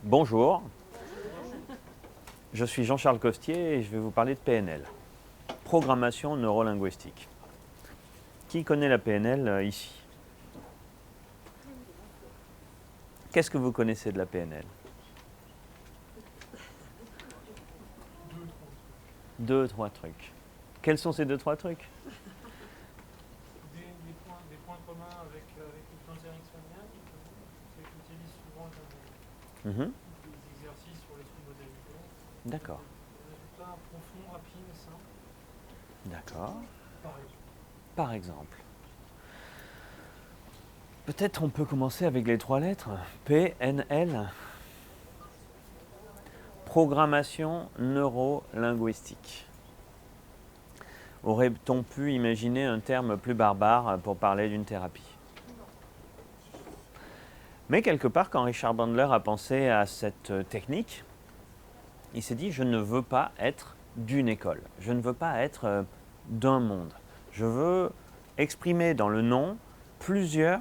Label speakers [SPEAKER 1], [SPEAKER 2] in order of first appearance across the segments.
[SPEAKER 1] Bonjour, je suis Jean-Charles Costier et je vais vous parler de PNL, programmation neurolinguistique. Qui connaît la PNL ici? Qu'est-ce que vous connaissez de la PNL? Deux, trois trucs. Quels sont ces deux, trois trucs?
[SPEAKER 2] Des points communs avec l'hypnose ericksonienne, c'est que j'utilise souvent dans des exercices sur les troubles modalités.
[SPEAKER 1] D'accord,
[SPEAKER 2] Des résultats profonds, rapides et simples,
[SPEAKER 1] d'accord.
[SPEAKER 2] par exemple.
[SPEAKER 1] Par exemple, peut-être on peut commencer avec les trois lettres. PNL, programmation neurolinguistique. Aurait-on pu imaginer un terme plus barbare pour parler d'une thérapie? Mais quelque part, quand Richard Bandler a pensé à cette technique, il s'est dit, je ne veux pas être d'une école, je ne veux pas être d'un monde. Je veux exprimer dans le nom plusieurs,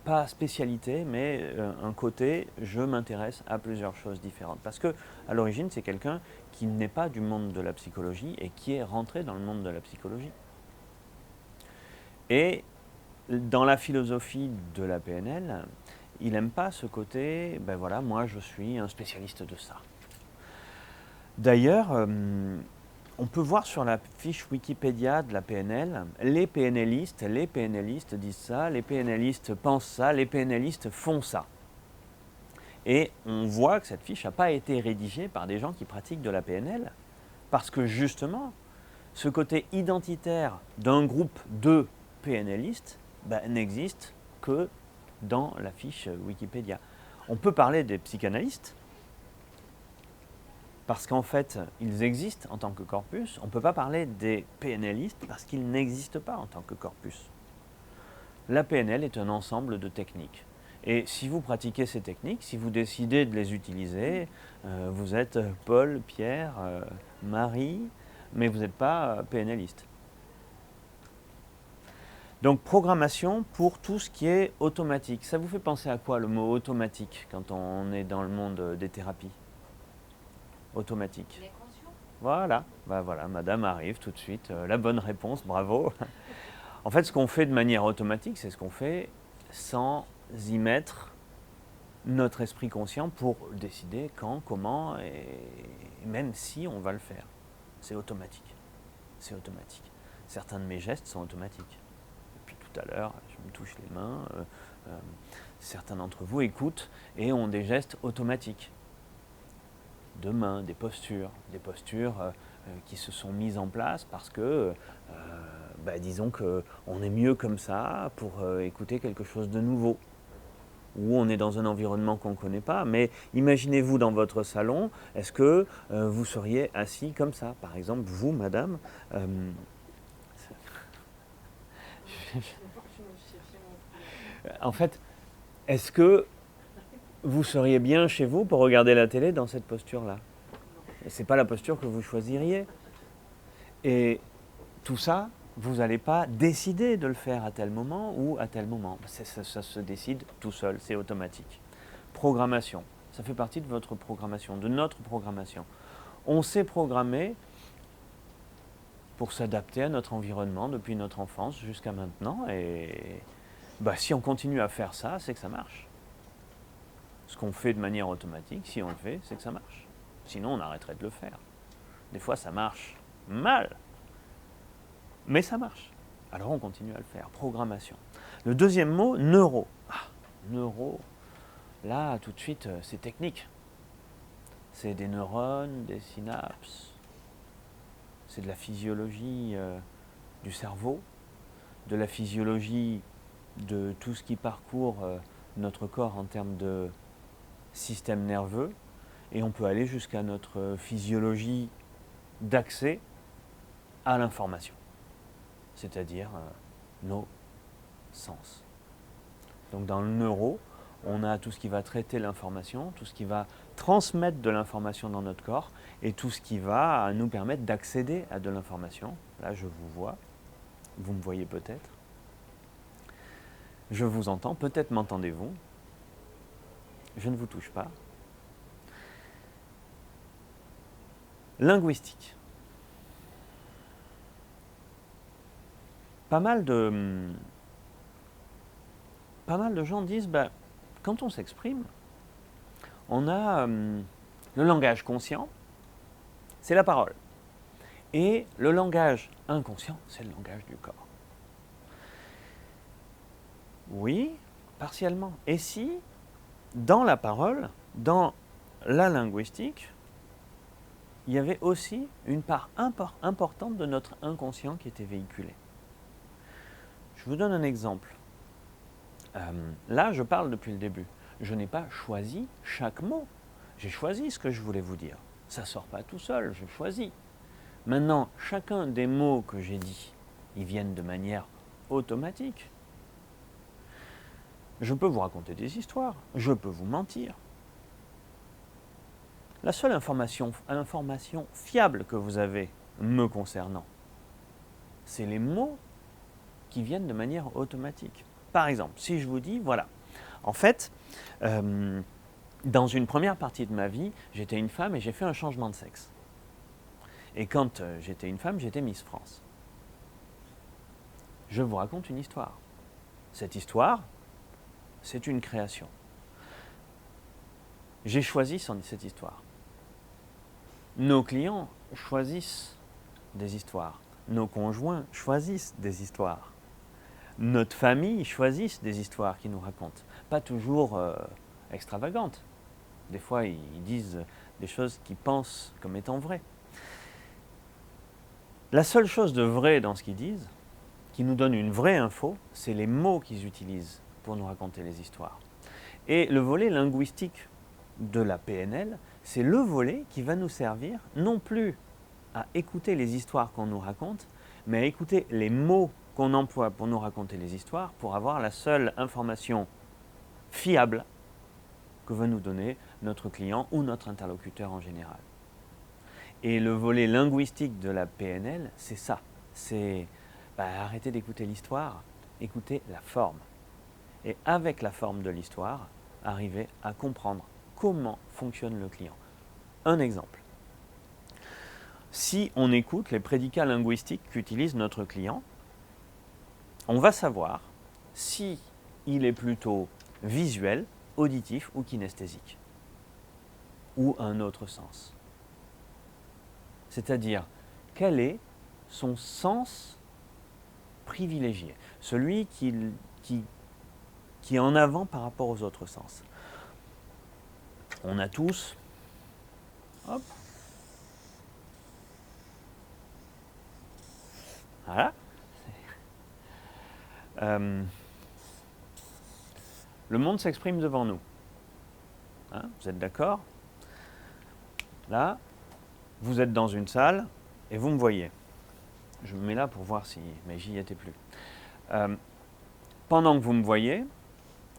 [SPEAKER 1] pas spécialités, mais un côté, je m'intéresse à plusieurs choses différentes. Parce que, à l'origine, c'est quelqu'un qui n'est pas du monde de la psychologie et qui est rentré dans le monde de la psychologie. Et dans la philosophie de la PNL, il n'aime pas ce côté, ben voilà, moi je suis un spécialiste de ça. D'ailleurs, on peut voir sur la fiche Wikipédia de la PNL, les PNListes disent ça, les PNListes pensent ça, les PNListes font ça. Et on voit que cette fiche n'a pas été rédigée par des gens qui pratiquent de la PNL, parce que justement, ce côté identitaire d'un groupe de PNListes n'existe que dans la fiche Wikipédia. On peut parler des psychanalystes, parce qu'en fait, ils existent en tant que corpus. On ne peut pas parler des PNListes parce qu'ils n'existent pas en tant que corpus. La PNL est un ensemble de techniques. Et si vous pratiquez ces techniques, si vous décidez de les utiliser, vous êtes Paul, Pierre, Marie, mais vous n'êtes pas PNListe. Donc programmation pour tout ce qui est automatique. Ça vous fait penser à quoi le mot automatique quand on est dans le monde des thérapies? Automatique.
[SPEAKER 3] Les conscients.
[SPEAKER 1] Voilà, voilà, madame arrive tout de suite, la bonne réponse, bravo. En fait, ce qu'on fait de manière automatique, c'est ce qu'on fait sans y mettre notre esprit conscient pour décider quand, comment et même si on va le faire. C'est automatique. C'est automatique. Certains de mes gestes sont automatiques. Depuis tout à l'heure, je me touche les mains. Certains d'entre vous écoutent et ont des gestes automatiques. De mains, des postures qui se sont mises en place parce que, disons qu'on est mieux comme ça pour écouter quelque chose de nouveau. Ou on est dans un environnement qu'on ne connaît pas, mais imaginez-vous dans votre salon, est-ce que vous seriez assis comme ça? Par exemple, vous, madame, en fait, est-ce que vous seriez bien chez vous pour regarder la télé dans cette posture-là? Ce n'est pas la posture que vous choisiriez. Et tout ça, vous n'allez pas décider de le faire à tel moment ou à tel moment. Ça se décide tout seul, c'est automatique. Programmation, ça fait partie de votre programmation, de notre programmation. On s'est programmé pour s'adapter à notre environnement depuis notre enfance jusqu'à maintenant. Et si on continue à faire ça, c'est que ça marche. Ce qu'on fait de manière automatique, si on le fait, c'est que ça marche. Sinon, on arrêterait de le faire. Des fois, ça marche mal, mais ça marche. Alors, on continue à le faire. Programmation. Le deuxième mot, neuro. Neuro, là, tout de suite, c'est technique. C'est des neurones, des synapses. C'est de la physiologie du cerveau, de la physiologie de tout ce qui parcourt notre corps en termes de système nerveux. Et on peut aller jusqu'à notre physiologie d'accès à l'information, c'est-à-dire nos sens. Donc dans le neuro, on a tout ce qui va traiter l'information, tout ce qui va transmettre de l'information dans notre corps et tout ce qui va nous permettre d'accéder à de l'information. Là, je vous vois, vous me voyez peut-être. Je vous entends, peut-être m'entendez-vous. je ne vous touche pas. Linguistique. Pas mal de gens disent, quand on s'exprime, on a le langage conscient, c'est la parole. Et le langage inconscient, c'est le langage du corps. Oui, partiellement. Et si, dans la parole, dans la linguistique, il y avait aussi une part importante de notre inconscient qui était véhiculée. Je vous donne un exemple. Là, je parle depuis le début. Je n'ai pas choisi chaque mot. J'ai choisi ce que je voulais vous dire. Ça ne sort pas tout seul, je choisis. Maintenant, chacun des mots que j'ai dit, ils viennent de manière automatique. Je peux vous raconter des histoires, je peux vous mentir. La seule information fiable que vous avez me concernant, c'est les mots qui viennent de manière automatique. Par exemple, si je vous dis, voilà, en fait, dans une première partie de ma vie, j'étais une femme et j'ai fait un changement de sexe. Et quand j'étais une femme, j'étais Miss France. Je vous raconte une histoire. Cette histoire, c'est une création. J'ai choisi cette histoire. Nos clients choisissent des histoires. Nos conjoints choisissent des histoires. Notre famille choisit des histoires qu'ils nous racontent. Pas toujours extravagantes. Des fois, ils disent des choses qu'ils pensent comme étant vraies. La seule chose de vrai dans ce qu'ils disent, qui nous donne une vraie info, c'est les mots qu'ils utilisent pour nous raconter les histoires. Et le volet linguistique de la PNL, c'est le volet qui va nous servir non plus à écouter les histoires qu'on nous raconte, mais à écouter les mots qu'on emploie pour nous raconter les histoires, pour avoir la seule information fiable que va nous donner notre client ou notre interlocuteur en général. Et le volet linguistique de la PNL, c'est ça. C'est arrêter d'écouter l'histoire, écouter la forme. Et avec la forme de l'histoire, arriver à comprendre comment fonctionne le client. Un exemple. Si on écoute les prédicats linguistiques qu'utilise notre client, on va savoir si il est plutôt visuel, auditif ou kinesthésique, ou un autre sens. C'est-à-dire, quel est son sens privilégié, celui qui est en avant par rapport aux autres sens. On a tous, hop, voilà, le monde s'exprime devant nous. Hein, vous êtes d'accord? Là, vous êtes dans une salle et vous me voyez. Je me mets là pour voir si, mais j'y étais plus. Pendant que vous me voyez,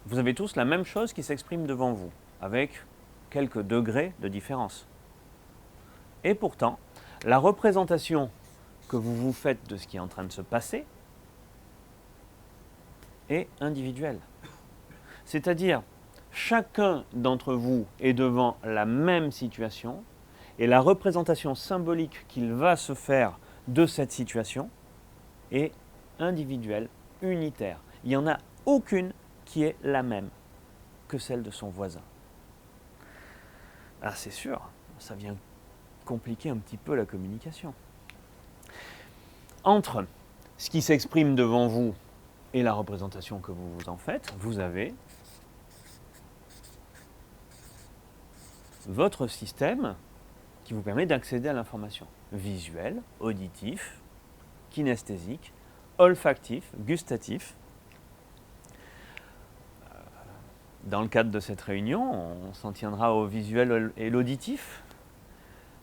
[SPEAKER 1] vous avez tous la même chose qui s'exprime devant vous, avec quelques degrés de différence. Et pourtant, la représentation que vous vous faites de ce qui est en train de se passer est individuelle. C'est-à-dire, chacun d'entre vous est devant la même situation et la représentation symbolique qu'il va se faire de cette situation est individuelle, unitaire. Il n'y en a aucune qui est la même que celle de son voisin. Ah, c'est sûr, ça vient compliquer un petit peu la communication. Entre ce qui s'exprime devant vous et la représentation que vous vous en faites, vous avez votre système qui vous permet d'accéder à l'information visuelle, auditif, kinesthésique, olfactif, gustatif. Dans le cadre de cette réunion, on s'en tiendra au visuel et l'auditif,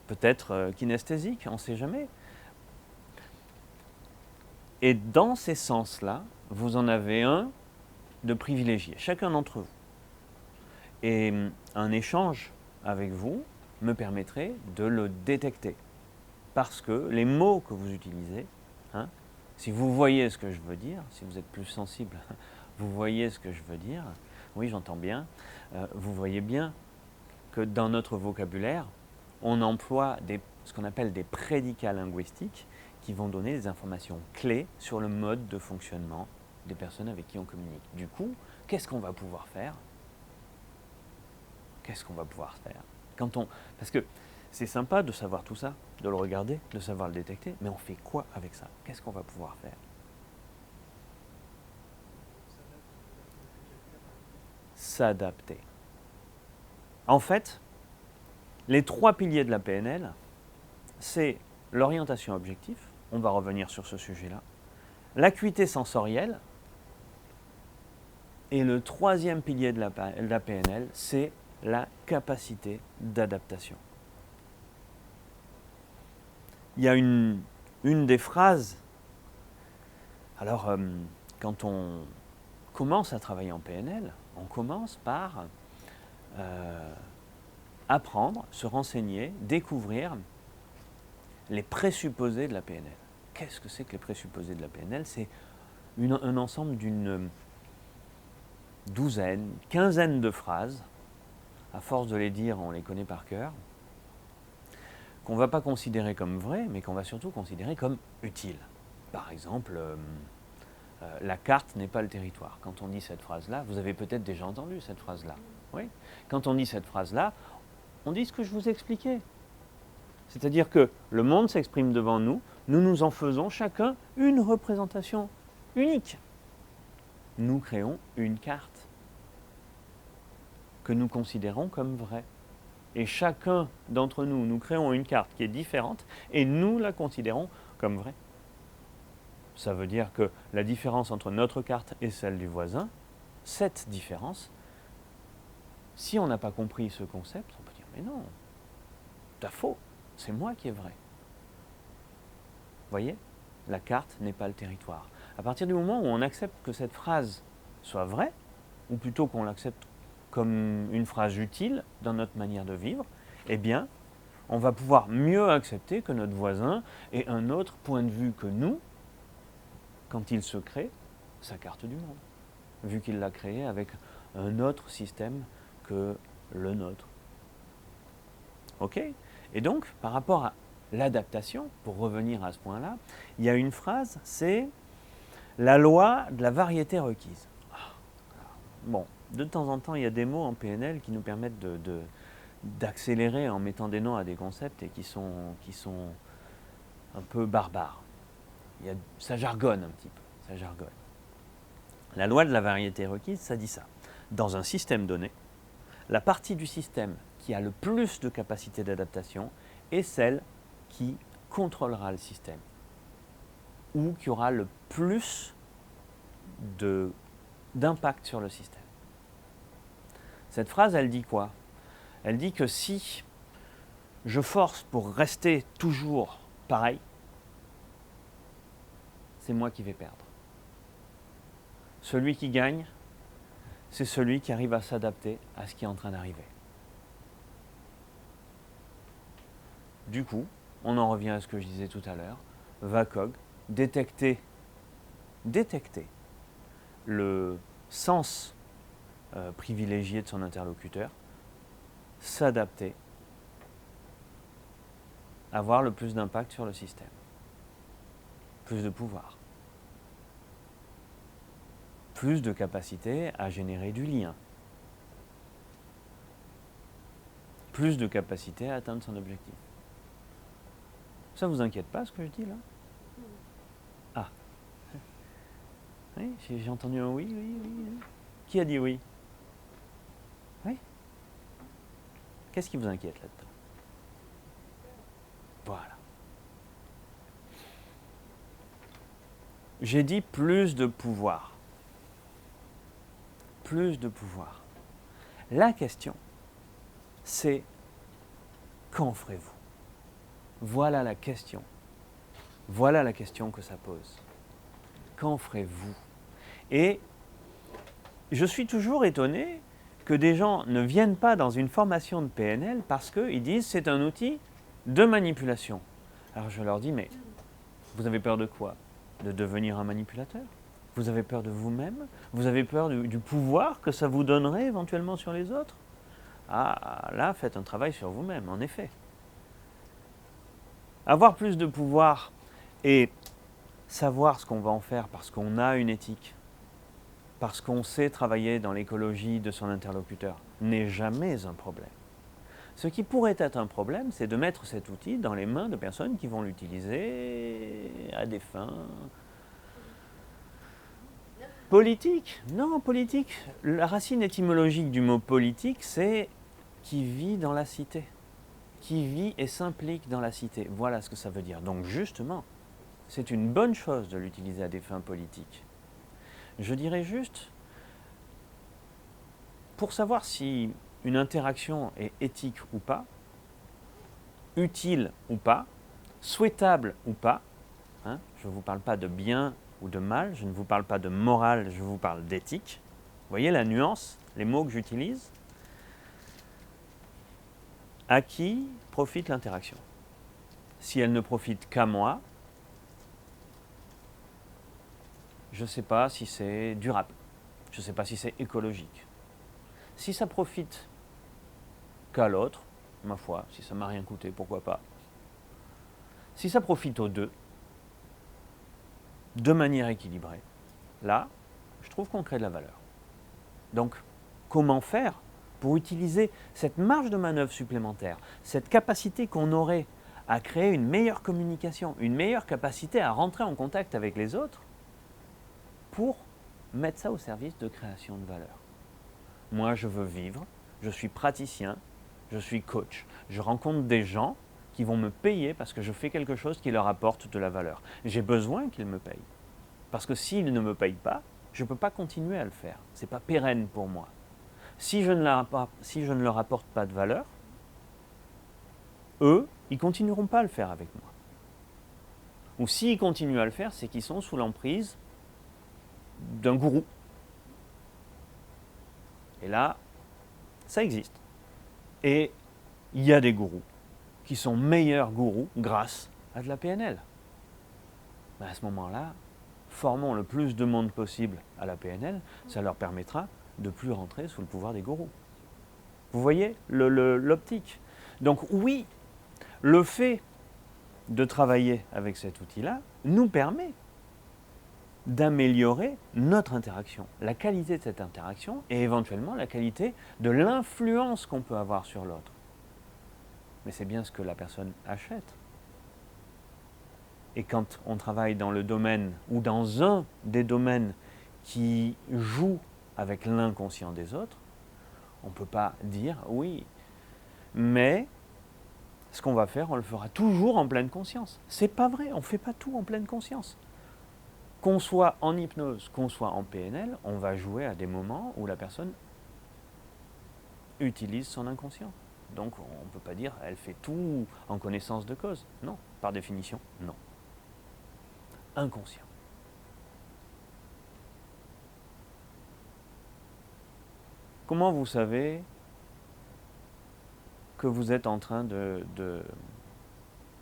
[SPEAKER 1] peut-être kinesthésique, on ne sait jamais. Et dans ces sens-là, vous en avez un de privilégié, chacun d'entre vous. Et un échange avec vous me permettrait de le détecter. Parce que les mots que vous utilisez, si vous voyez ce que je veux dire, si vous êtes plus sensible, vous voyez ce que je veux dire, Oui, j'entends bien. Vous voyez bien que dans notre vocabulaire, on emploie ce qu'on appelle des prédicats linguistiques qui vont donner des informations clés sur le mode de fonctionnement des personnes avec qui on communique. Du coup, qu'est-ce qu'on va pouvoir faire? Qu'est-ce qu'on va pouvoir faire Parce que c'est sympa de savoir tout ça, de le regarder, de savoir le détecter, mais on fait quoi avec ça? Qu'est-ce qu'on va pouvoir faire? S'adapter. En fait, les 3 piliers de la PNL, c'est l'orientation objective, on va revenir sur ce sujet-là, l'acuité sensorielle, et le 3e pilier de la PNL, c'est la capacité d'adaptation. Il y a une des phrases, alors quand on commence à travailler en PNL, on commence par apprendre, se renseigner, découvrir les présupposés de la PNL. Qu'est-ce que c'est que les présupposés de la PNL? C'est un ensemble d'une douzaine, quinzaine de phrases. À force de les dire, on les connaît par cœur, qu'on ne va pas considérer comme vraies, mais qu'on va surtout considérer comme utiles. Par exemple, la carte n'est pas le territoire. Quand on dit cette phrase-là, vous avez peut-être déjà entendu cette phrase-là. Oui. Quand on dit cette phrase-là, on dit ce que je vous ai expliqué. C'est-à-dire que le monde s'exprime devant nous, nous nous en faisons chacun une représentation unique. Nous créons une carte que nous considérons comme vraie. Et chacun d'entre nous, nous créons une carte qui est différente et nous la considérons comme vraie. Ça veut dire que la différence entre notre carte et celle du voisin, cette différence, si on n'a pas compris ce concept, on peut dire « mais non, t'as faux, c'est moi qui est vrai ». Vous voyez, la carte n'est pas le territoire. À partir du moment où on accepte que cette phrase soit vraie, ou plutôt qu'on l'accepte comme une phrase utile dans notre manière de vivre, eh bien, on va pouvoir mieux accepter que notre voisin ait un autre point de vue que nous, quand il se crée sa carte du monde, vu qu'il l'a créée avec un autre système que le nôtre. Ok? Et donc, par rapport à l'adaptation, pour revenir à ce point-là, il y a une phrase, c'est la loi de la variété requise. Bon, de temps en temps, il y a des mots en PNL qui nous permettent d'accélérer en mettant des noms à des concepts et qui sont un peu barbares. Ça jargonne un petit peu, ça jargonne. La loi de la variété requise, ça dit ça. Dans un système donné, la partie du système qui a le plus de capacité d'adaptation est celle qui contrôlera le système ou qui aura le plus d'impact sur le système. Cette phrase, elle dit quoi? Elle dit que si je force pour rester toujours pareil, c'est moi qui vais perdre. Celui qui gagne, c'est celui qui arrive à s'adapter à ce qui est en train d'arriver. Du coup, on en revient à ce que je disais tout à l'heure, VACOG, détecter le sens privilégié de son interlocuteur, s'adapter, avoir le plus d'impact sur le système, plus de pouvoir, plus de capacité à générer du lien, plus de capacité à atteindre son objectif. Ça vous inquiète pas ce que je dis là? Ah. Oui, j'ai entendu un oui, oui, oui, oui. Qui a dit oui? Oui. Qu'est-ce qui vous inquiète là-dedans? Voilà. J'ai dit plus de pouvoir. Plus de pouvoir. La question, c'est qu'en ferez-vous? Voilà la question. Voilà la question que ça pose. Qu'en ferez-vous? Et je suis toujours étonné que des gens ne viennent pas dans une formation de PNL parce qu'ils disent c'est un outil de manipulation. Alors je leur dis mais vous avez peur de quoi? De devenir un manipulateur? Vous avez peur de vous-même? Vous avez peur du pouvoir que ça vous donnerait éventuellement sur les autres? Ah, là, faites un travail sur vous-même, en effet. Avoir plus de pouvoir et savoir ce qu'on va en faire parce qu'on a une éthique, parce qu'on sait travailler dans l'écologie de son interlocuteur, n'est jamais un problème. Ce qui pourrait être un problème, c'est de mettre cet outil dans les mains de personnes qui vont l'utiliser à des fins politiques. Non, politique. La racine étymologique du mot politique, c'est qui vit dans la cité, qui vit et s'implique dans la cité. Voilà ce que ça veut dire. Donc justement, c'est une bonne chose de l'utiliser à des fins politiques. Je dirais juste, pour savoir si une interaction est éthique ou pas, utile ou pas, souhaitable ou pas, hein, je ne vous parle pas de bien ou de mal, je ne vous parle pas de morale, je vous parle d'éthique. Vous voyez la nuance, les mots que j'utilise? À qui profite l'interaction? Si elle ne profite qu'à moi, je ne sais pas si c'est durable, je ne sais pas si c'est écologique. Si ça profite qu'à l'autre, ma foi, si ça m'a rien coûté, pourquoi pas. Si ça profite aux deux, de manière équilibrée, là, je trouve qu'on crée de la valeur. Donc, comment faire pour utiliser cette marge de manœuvre supplémentaire, cette capacité qu'on aurait à créer une meilleure communication, une meilleure capacité à rentrer en contact avec les autres, pour mettre ça au service de création de valeur. Moi, je veux vivre, je suis praticien, je suis coach. Je rencontre des gens qui vont me payer parce que je fais quelque chose qui leur apporte de la valeur. J'ai besoin qu'ils me payent. Parce que s'ils ne me payent pas, je ne peux pas continuer à le faire. Ce n'est pas pérenne pour moi. Si je ne leur apporte pas de valeur, eux, ils ne continueront pas à le faire avec moi. Ou s'ils continuent à le faire, c'est qu'ils sont sous l'emprise d'un gourou. Et là, ça existe. Et il y a des gourous qui sont meilleurs gourous grâce à de la PNL. Ben à ce moment-là, formons le plus de monde possible à la PNL, ça leur permettra de ne plus rentrer sous le pouvoir des gourous. Vous voyez l'optique? Donc oui, le fait de travailler avec cet outil-là nous permet d'améliorer notre interaction, la qualité de cette interaction et éventuellement la qualité de l'influence qu'on peut avoir sur l'autre. Mais c'est bien ce que la personne achète. Et quand on travaille dans le domaine ou dans un des domaines qui joue avec l'inconscient des autres, on ne peut pas dire oui, mais ce qu'on va faire, on le fera toujours en pleine conscience. C'est pas vrai, on ne fait pas tout en pleine conscience. Qu'on soit en hypnose, qu'on soit en PNL, on va jouer à des moments où la personne utilise son inconscient. Donc on ne peut pas dire elle fait tout en connaissance de cause. Non, par définition, non. Inconscient. Comment vous savez que vous êtes en train de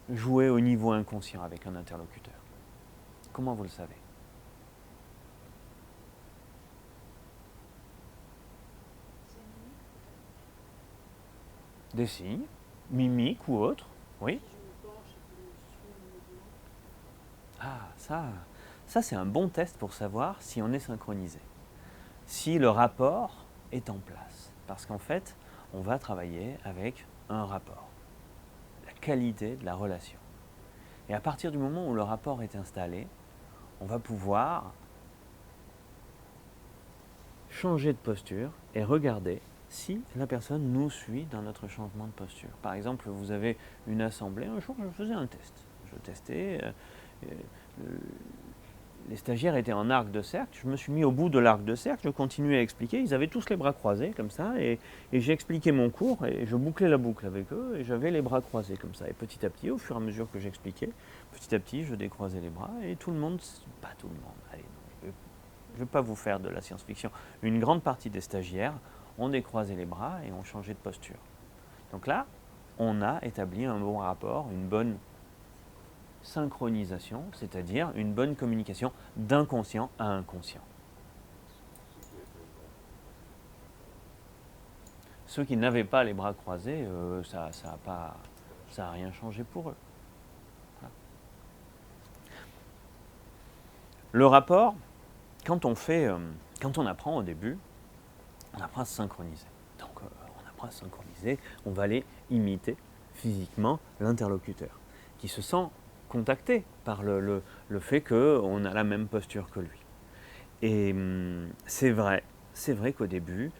[SPEAKER 1] jouer au niveau inconscient avec un interlocuteur? Comment vous le savez? Des signes, mimiques ou autres, oui. Ah, ça c'est un bon test pour savoir si on est synchronisé. Si le rapport est en place. Parce qu'en fait, on va travailler avec un rapport. La qualité de la relation. Et à partir du moment où le rapport est installé, on va pouvoir changer de posture et regarder si la personne nous suit dans notre changement de posture. Par exemple, vous avez une assemblée, un jour je faisais un test. Je testais, les stagiaires étaient en arc de cercle, je me suis mis au bout de l'arc de cercle, je continuais à expliquer, ils avaient tous les bras croisés comme ça, et j'ai expliqué mon cours, et je bouclais la boucle avec eux, et j'avais les bras croisés comme ça. Et petit à petit, au fur et à mesure que j'expliquais, petit à petit, je décroisais les bras, et tout le monde, pas tout le monde, allez, non, je ne vais pas vous faire de la science-fiction, une grande partie des stagiaires ont décroisé les bras et ont changé de posture. Donc là, on a établi un bon rapport, une bonne synchronisation, c'est-à-dire une bonne communication d'inconscient à inconscient. Ceux qui n'avaient pas les bras croisés, ça n'a rien changé pour eux. Voilà. Le rapport, quand on apprend au début, on apprend à se synchroniser. Donc on apprend à se synchroniser, on va aller imiter physiquement l'interlocuteur, qui se sent contacté par le fait qu'on a la même posture que lui. Et c'est vrai qu'au début,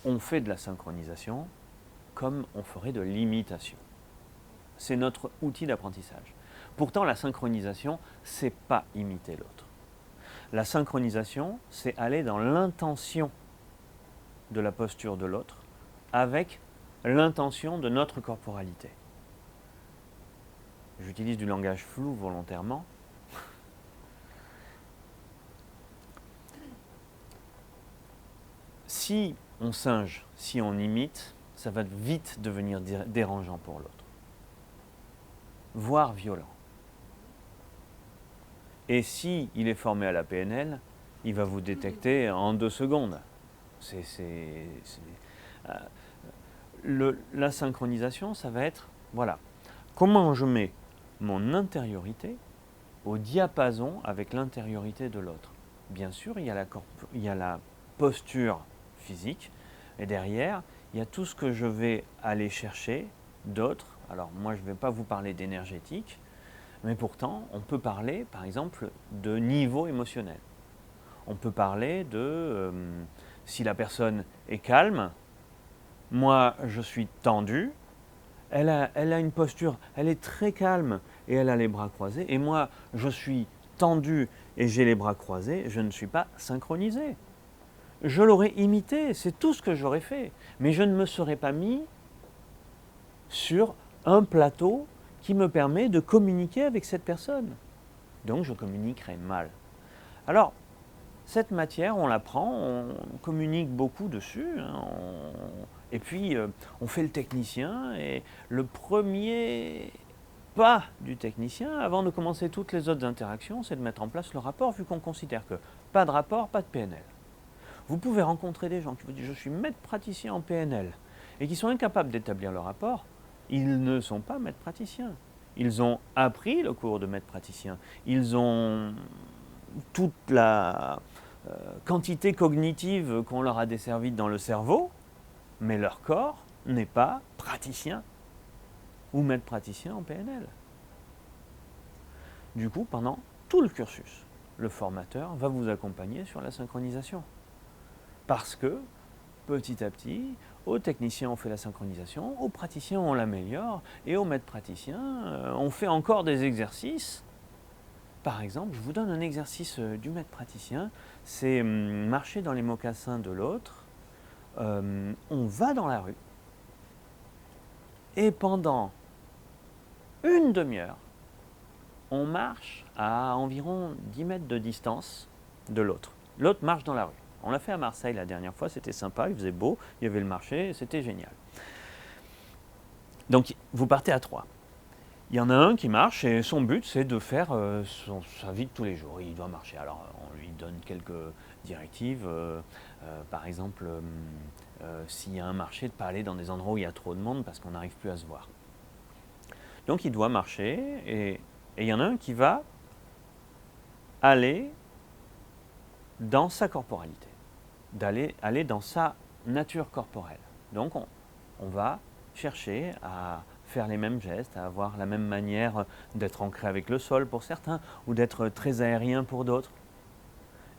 [SPEAKER 1] on fait de la synchronisation comme on ferait de l'imitation. C'est notre outil d'apprentissage. Pourtant, la synchronisation, c'est pas imiter l'autre. La synchronisation, c'est aller dans l'intention de la posture de l'autre avec l'intention de notre corporalité. J'utilise du langage flou volontairement. Si on singe, si on imite, ça va vite devenir dérangeant pour l'autre, voire violent. Et si il est formé à la PNL, il va vous détecter en 2 secondes. La synchronisation, ça va être, voilà, comment je mets mon intériorité au diapason avec l'intériorité de l'autre. Bien sûr, il y a la posture physique, et derrière, il y a tout ce que je vais aller chercher d'autres. Alors moi, je ne vais pas vous parler d'énergétique, mais pourtant, on peut parler, par exemple, de niveau émotionnel. On peut parler de, si la personne est calme, moi je suis tendu, elle a une posture, elle est très calme et elle a les bras croisés, et moi je suis tendu et j'ai les bras croisés, je ne suis pas synchronisé. Je l'aurais imité, c'est tout ce que j'aurais fait, mais je ne me serais pas mis sur un plateau qui me permet de communiquer avec cette personne. Donc je communiquerai mal. Alors, cette matière, on l'apprend, on communique beaucoup dessus, hein, et puis on fait le technicien, et le premier pas du technicien, avant de commencer toutes les autres interactions, c'est de mettre en place le rapport, vu qu'on considère que pas de rapport, pas de PNL. Vous pouvez rencontrer des gens qui vous disent « je suis maître praticien en PNL » et qui sont incapables d'établir le rapport. Ils ne sont pas maîtres praticiens. Ils ont appris le cours de maître praticien. Ils ont toute la quantité cognitive qu'on leur a desservie dans le cerveau, mais leur corps n'est pas praticien ou maître praticien en PNL. Du coup, pendant tout le cursus, le formateur va vous accompagner sur la synchronisation. Parce que, petit à petit, aux techniciens on fait la synchronisation, aux praticiens on l'améliore, et aux maîtres praticiens on fait encore des exercices. Par exemple, je vous donne un exercice du maître praticien, c'est marcher dans les mocassins de l'autre. On va dans la rue, et pendant une demi-heure, on marche à environ 10 mètres de distance de l'autre. L'autre marche dans la rue. On l'a fait à Marseille la dernière fois, c'était sympa, il faisait beau, il y avait le marché, c'était génial. Donc vous partez à 3. Il y en a un qui marche et son but c'est de faire sa vie de tous les jours. Il doit marcher. Alors on lui donne quelques directives. Par exemple, s'il y a un marché, de ne pas aller dans des endroits où il y a trop de monde parce qu'on n'arrive plus à se voir. Donc il doit marcher et il y en a un qui va aller dans sa corporalité, aller dans sa nature corporelle. Donc on va chercher à faire les mêmes gestes, à avoir la même manière d'être ancré avec le sol pour certains, ou d'être très aérien pour d'autres.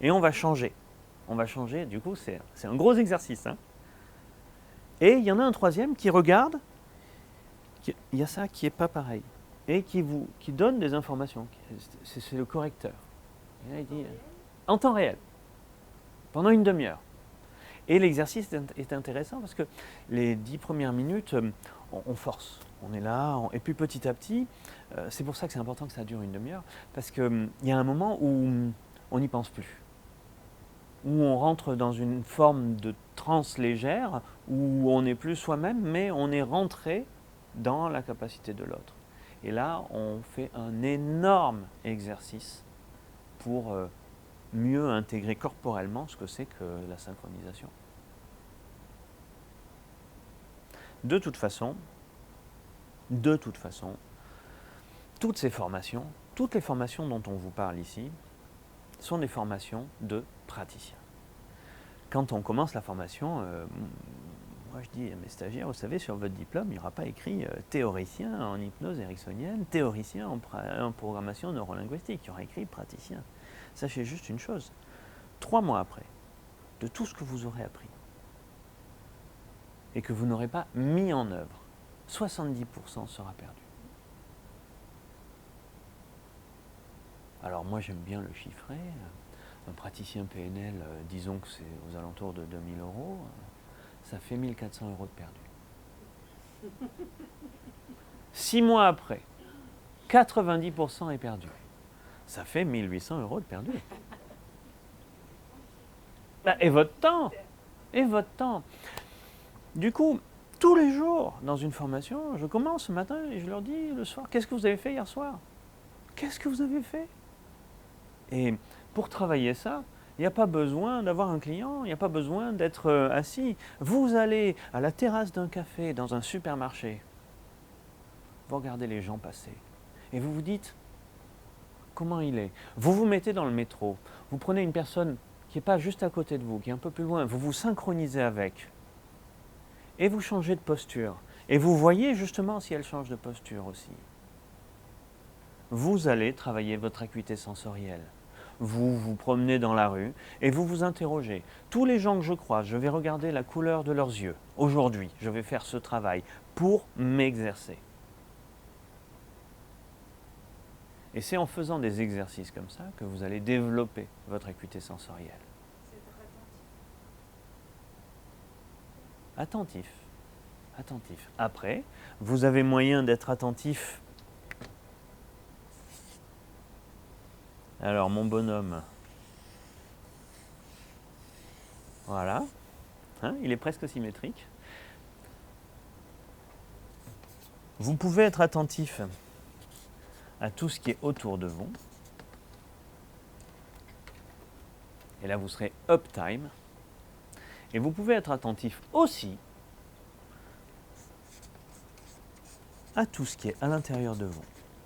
[SPEAKER 1] Et on va changer. Du coup c'est un gros exercice. Hein. Et il y en a un troisième qui regarde, il y a ça qui n'est pas pareil, et qui donne des informations. C'est le correcteur. Et là, il dit, en temps réel, pendant une demi-heure. Et l'exercice est intéressant parce que les 10 premières minutes, on force. On est là, et puis petit à petit, c'est pour ça que c'est important que ça dure une demi-heure, parce qu'il y a un moment où on n'y pense plus, où on rentre dans une forme de transe légère, où on n'est plus soi-même, mais on est rentré dans la capacité de l'autre. Et là, on fait un énorme exercice pour mieux intégrer corporellement ce que c'est que la synchronisation. De toute façon, toutes ces formations, toutes les formations dont on vous parle ici, sont des formations de praticiens. Quand on commence la formation, moi je dis à mes stagiaires, vous savez, sur votre diplôme, il n'y aura pas écrit théoricien en hypnose ericksonienne, théoricien en programmation neurolinguistique, il y aura écrit praticien. Sachez juste une chose, 3 mois après, de tout ce que vous aurez appris, et que vous n'aurez pas mis en œuvre, 70% sera perdu. Alors moi j'aime bien le chiffrer. Un praticien PNL, disons que c'est aux alentours de 2000 €, ça fait 1400 € de perdu. 6 mois après, 90% est perdu. Ça fait 1800 € de perdu. Et votre temps. Et votre temps. Du coup, tous les jours, dans une formation, je commence ce matin et je leur dis le soir, qu'est-ce que vous avez fait hier soir? Qu'est-ce que vous avez fait? Et pour travailler ça, il n'y a pas besoin d'avoir un client, il n'y a pas besoin d'être assis. Vous allez à la terrasse d'un café, dans un supermarché, vous regardez les gens passer et vous vous dites comment il est. Vous vous mettez dans le métro, vous prenez une personne qui n'est pas juste à côté de vous, qui est un peu plus loin, vous vous synchronisez avec et vous changez de posture. Et vous voyez justement si elle change de posture aussi. Vous allez travailler votre acuité sensorielle. Vous vous promenez dans la rue et vous vous interrogez. Tous les gens que je croise, je vais regarder la couleur de leurs yeux. Aujourd'hui, je vais faire ce travail pour m'exercer. Et c'est en faisant des exercices comme ça que vous allez développer votre acuité sensorielle.
[SPEAKER 3] C'est d'être
[SPEAKER 1] Attentif. Attentif. Après, vous avez moyen d'être attentif. Alors, mon bonhomme, voilà, hein, il est presque symétrique. Vous pouvez être attentif à tout ce qui est autour de vous. Et là, vous serez uptime. Et vous pouvez être attentif aussi à tout ce qui est à l'intérieur de vous.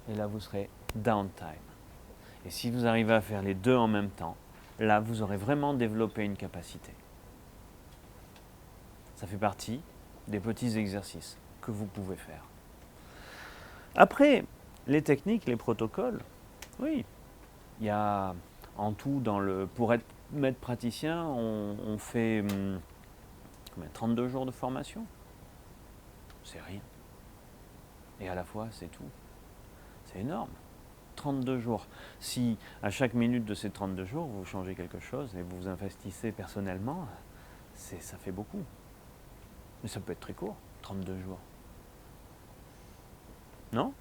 [SPEAKER 1] Et là, vous serez downtime. Et si vous arrivez à faire les deux en même temps, là, vous aurez vraiment développé une capacité. Ça fait partie des petits exercices que vous pouvez faire. Après, les techniques, les protocoles, oui, il y a en tout, pour être maître praticien, on fait 32 jours de formation. C'est rien. Et à la fois, c'est tout. C'est énorme. 32 jours. Si à chaque minute de ces 32 jours, vous changez quelque chose et vous vous investissez personnellement, ça fait beaucoup. Mais ça peut être très court, 32 jours. Non?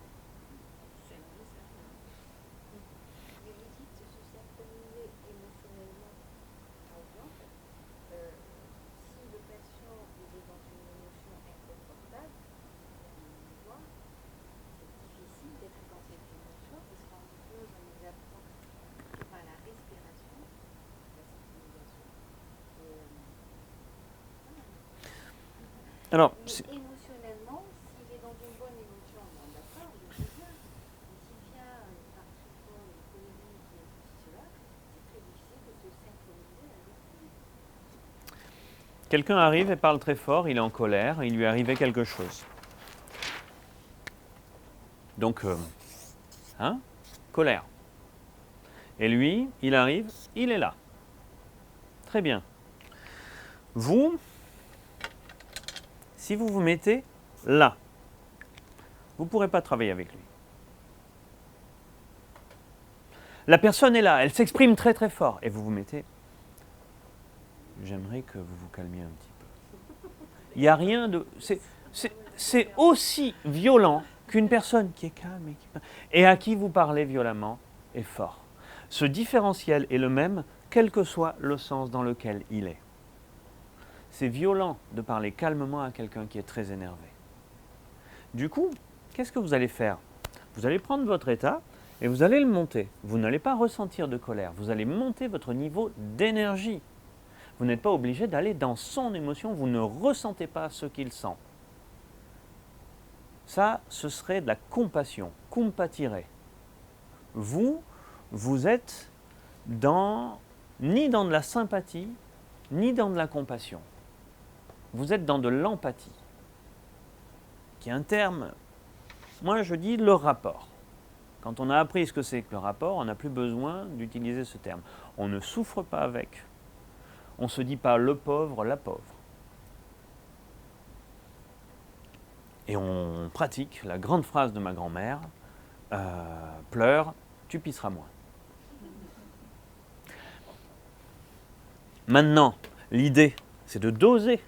[SPEAKER 3] Mais vous dites se synchroniser émotionnellement. Par exemple, si le patient est dans une émotion inconfortable, on voit, c'est difficile d'être dans cette émotion parce qu'en hypnose, on nous apprend que par la respiration, la synchronisation.
[SPEAKER 1] Alors,
[SPEAKER 3] mais émotionnellement, s'il est dans une bonne émotion, bon, d'accord, il est bien. Mais s'il vient par très fort, une colérique et tout cela, c'est très difficile de se synchroniser avec lui.
[SPEAKER 1] quelqu'un arrive et parle très fort, il est en colère, il lui est arrivé quelque chose. Donc, colère. Et lui, il arrive, il est là. Très bien. Vous, si vous vous mettez là, vous ne pourrez pas travailler avec lui. La personne est là, elle s'exprime très très fort, et vous vous mettez. J'aimerais que vous vous calmiez un petit peu. Il n'y a rien de. C'est aussi violent qu'une personne qui est calme et à qui vous parlez violemment et fort. Ce différentiel est le même, quel que soit le sens dans lequel il est. C'est violent de parler calmement à quelqu'un qui est très énervé. Du coup, qu'est-ce que vous allez faire? Vous allez prendre votre état et vous allez le monter. Vous n'allez pas ressentir de colère, vous allez monter votre niveau d'énergie. Vous n'êtes pas obligé d'aller dans son émotion, vous ne ressentez pas ce qu'il sent. Ça, ce serait de la compassion, compatire. Vous êtes ni dans de la sympathie, ni dans de la compassion. Vous êtes dans de l'empathie, qui est un terme, moi je dis le rapport. Quand on a appris ce que c'est que le rapport, on n'a plus besoin d'utiliser ce terme. On ne souffre pas avec. On ne se dit pas le pauvre, la pauvre. Et on pratique la grande phrase de ma grand-mère, pleure, tu pisseras moins. Maintenant, l'idée, c'est de doser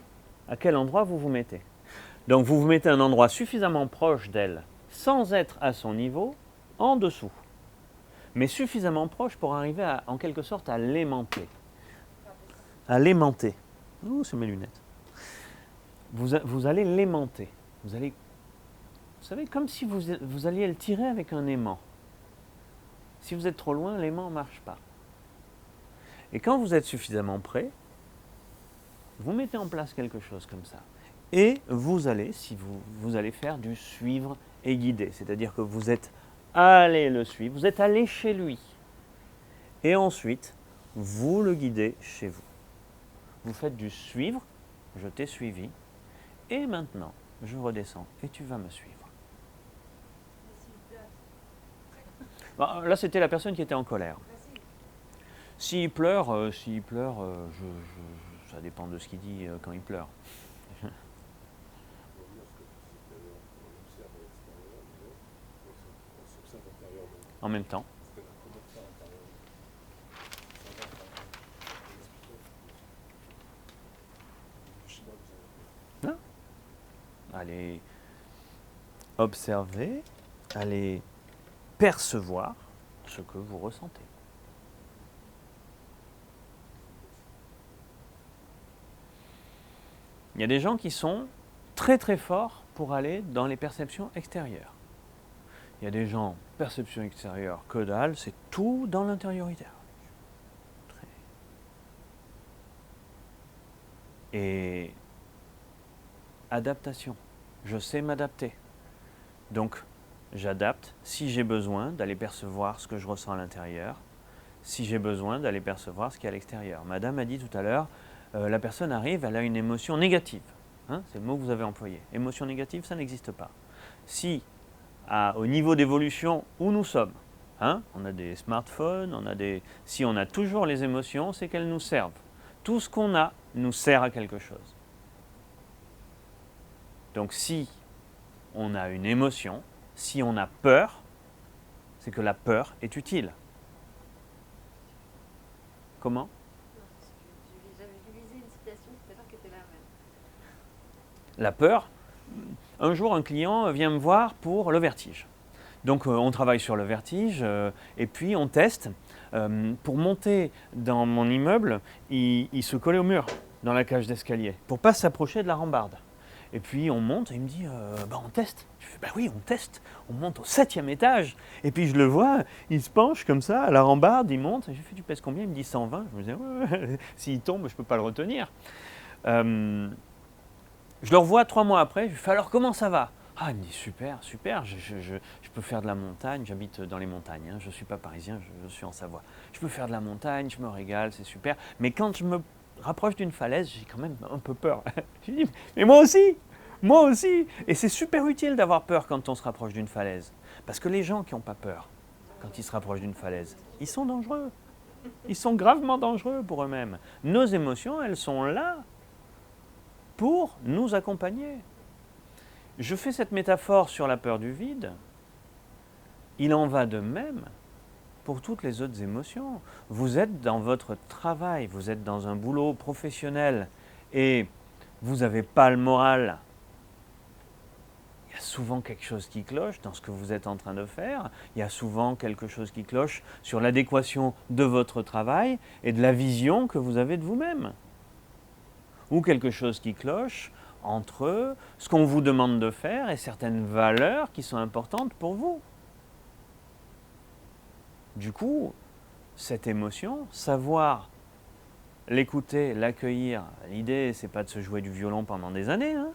[SPEAKER 1] à quel endroit vous vous mettez. Donc vous vous mettez à un endroit suffisamment proche d'elle, sans être à son niveau, en dessous. Mais suffisamment proche pour arriver en quelque sorte à l'aimanter. À l'aimanter. Oh, c'est mes lunettes. Vous allez l'aimanter. Vous savez, comme si vous alliez le tirer avec un aimant. Si vous êtes trop loin, l'aimant ne marche pas. Et quand vous êtes suffisamment près, vous mettez en place quelque chose comme ça. Et vous allez faire du suivre et guider. C'est-à-dire que vous êtes allé le suivre, vous êtes allé chez lui. Et ensuite, vous le guidez chez vous. Vous faites du suivre, je t'ai suivi, et maintenant, je redescends et tu vas me suivre. Bon, là, c'était la personne qui était en colère. S'il pleure, ça dépend de ce qu'il dit quand il pleure. En même temps. Non. Allez observer, allez percevoir ce que vous ressentez. Il y a des gens qui sont très très forts pour aller dans les perceptions extérieures. Il y a des gens, perception extérieure, que dalle, c'est tout dans l'intériorité. Et adaptation. Je sais m'adapter. Donc, j'adapte si j'ai besoin d'aller percevoir ce que je ressens à l'intérieur, si j'ai besoin d'aller percevoir ce qu'il y a à l'extérieur. Madame a dit tout à l'heure, la personne arrive, elle a une émotion négative. Hein, c'est le mot que vous avez employé. Émotion négative, ça n'existe pas. Si, au niveau d'évolution où nous sommes, hein, on a des smartphones, si on a toujours les émotions, c'est qu'elles nous servent. Tout ce qu'on a nous sert à quelque chose. Donc si on a une émotion, si on a peur, c'est que la peur est utile. Comment ?
[SPEAKER 3] J'avais visé une citation tout à l'heure qui était la même.
[SPEAKER 1] La peur, un jour un client vient me voir pour le vertige. Donc on travaille sur le vertige et puis on teste. Pour monter dans mon immeuble, il se collait au mur dans la cage d'escalier pour ne pas s'approcher de la rambarde. Et puis on monte et il me dit on teste. Je fais oui, on teste. On monte au 7e étage. Et puis je le vois, il se penche comme ça à la rambarde, il monte. Et je fais tu pèses combien ? Il me dit 120. Je me dis ouais, s'il tombe, je ne peux pas le retenir. Je le revois 3 mois après. Je fais alors comment ça va ? Ah, il me dit super, je peux faire de la montagne, j'habite dans les montagnes, hein, je ne suis pas parisien, je suis en Savoie. Je peux faire de la montagne, je me régale, c'est super. Mais quand je me rapproche d'une falaise, j'ai quand même un peu peur. Je dis, mais moi aussi. Et c'est super utile d'avoir peur quand on se rapproche d'une falaise. Parce que les gens qui n'ont pas peur, quand ils se rapprochent d'une falaise, ils sont dangereux. Ils sont gravement dangereux pour eux-mêmes. Nos émotions, elles sont là pour nous accompagner. Je fais cette métaphore sur la peur du vide. Il en va de même pour toutes les autres émotions. Vous êtes dans votre travail, vous êtes dans un boulot professionnel et vous n'avez pas le moral. Il y a souvent quelque chose qui cloche dans ce que vous êtes en train de faire. Il y a souvent quelque chose qui cloche sur l'adéquation de votre travail et de la vision que vous avez de vous-même. Ou quelque chose qui cloche entre ce qu'on vous demande de faire et certaines valeurs qui sont importantes pour vous. Du coup, cette émotion, savoir l'écouter, l'accueillir, l'idée, c'est pas de se jouer du violon pendant des années, hein.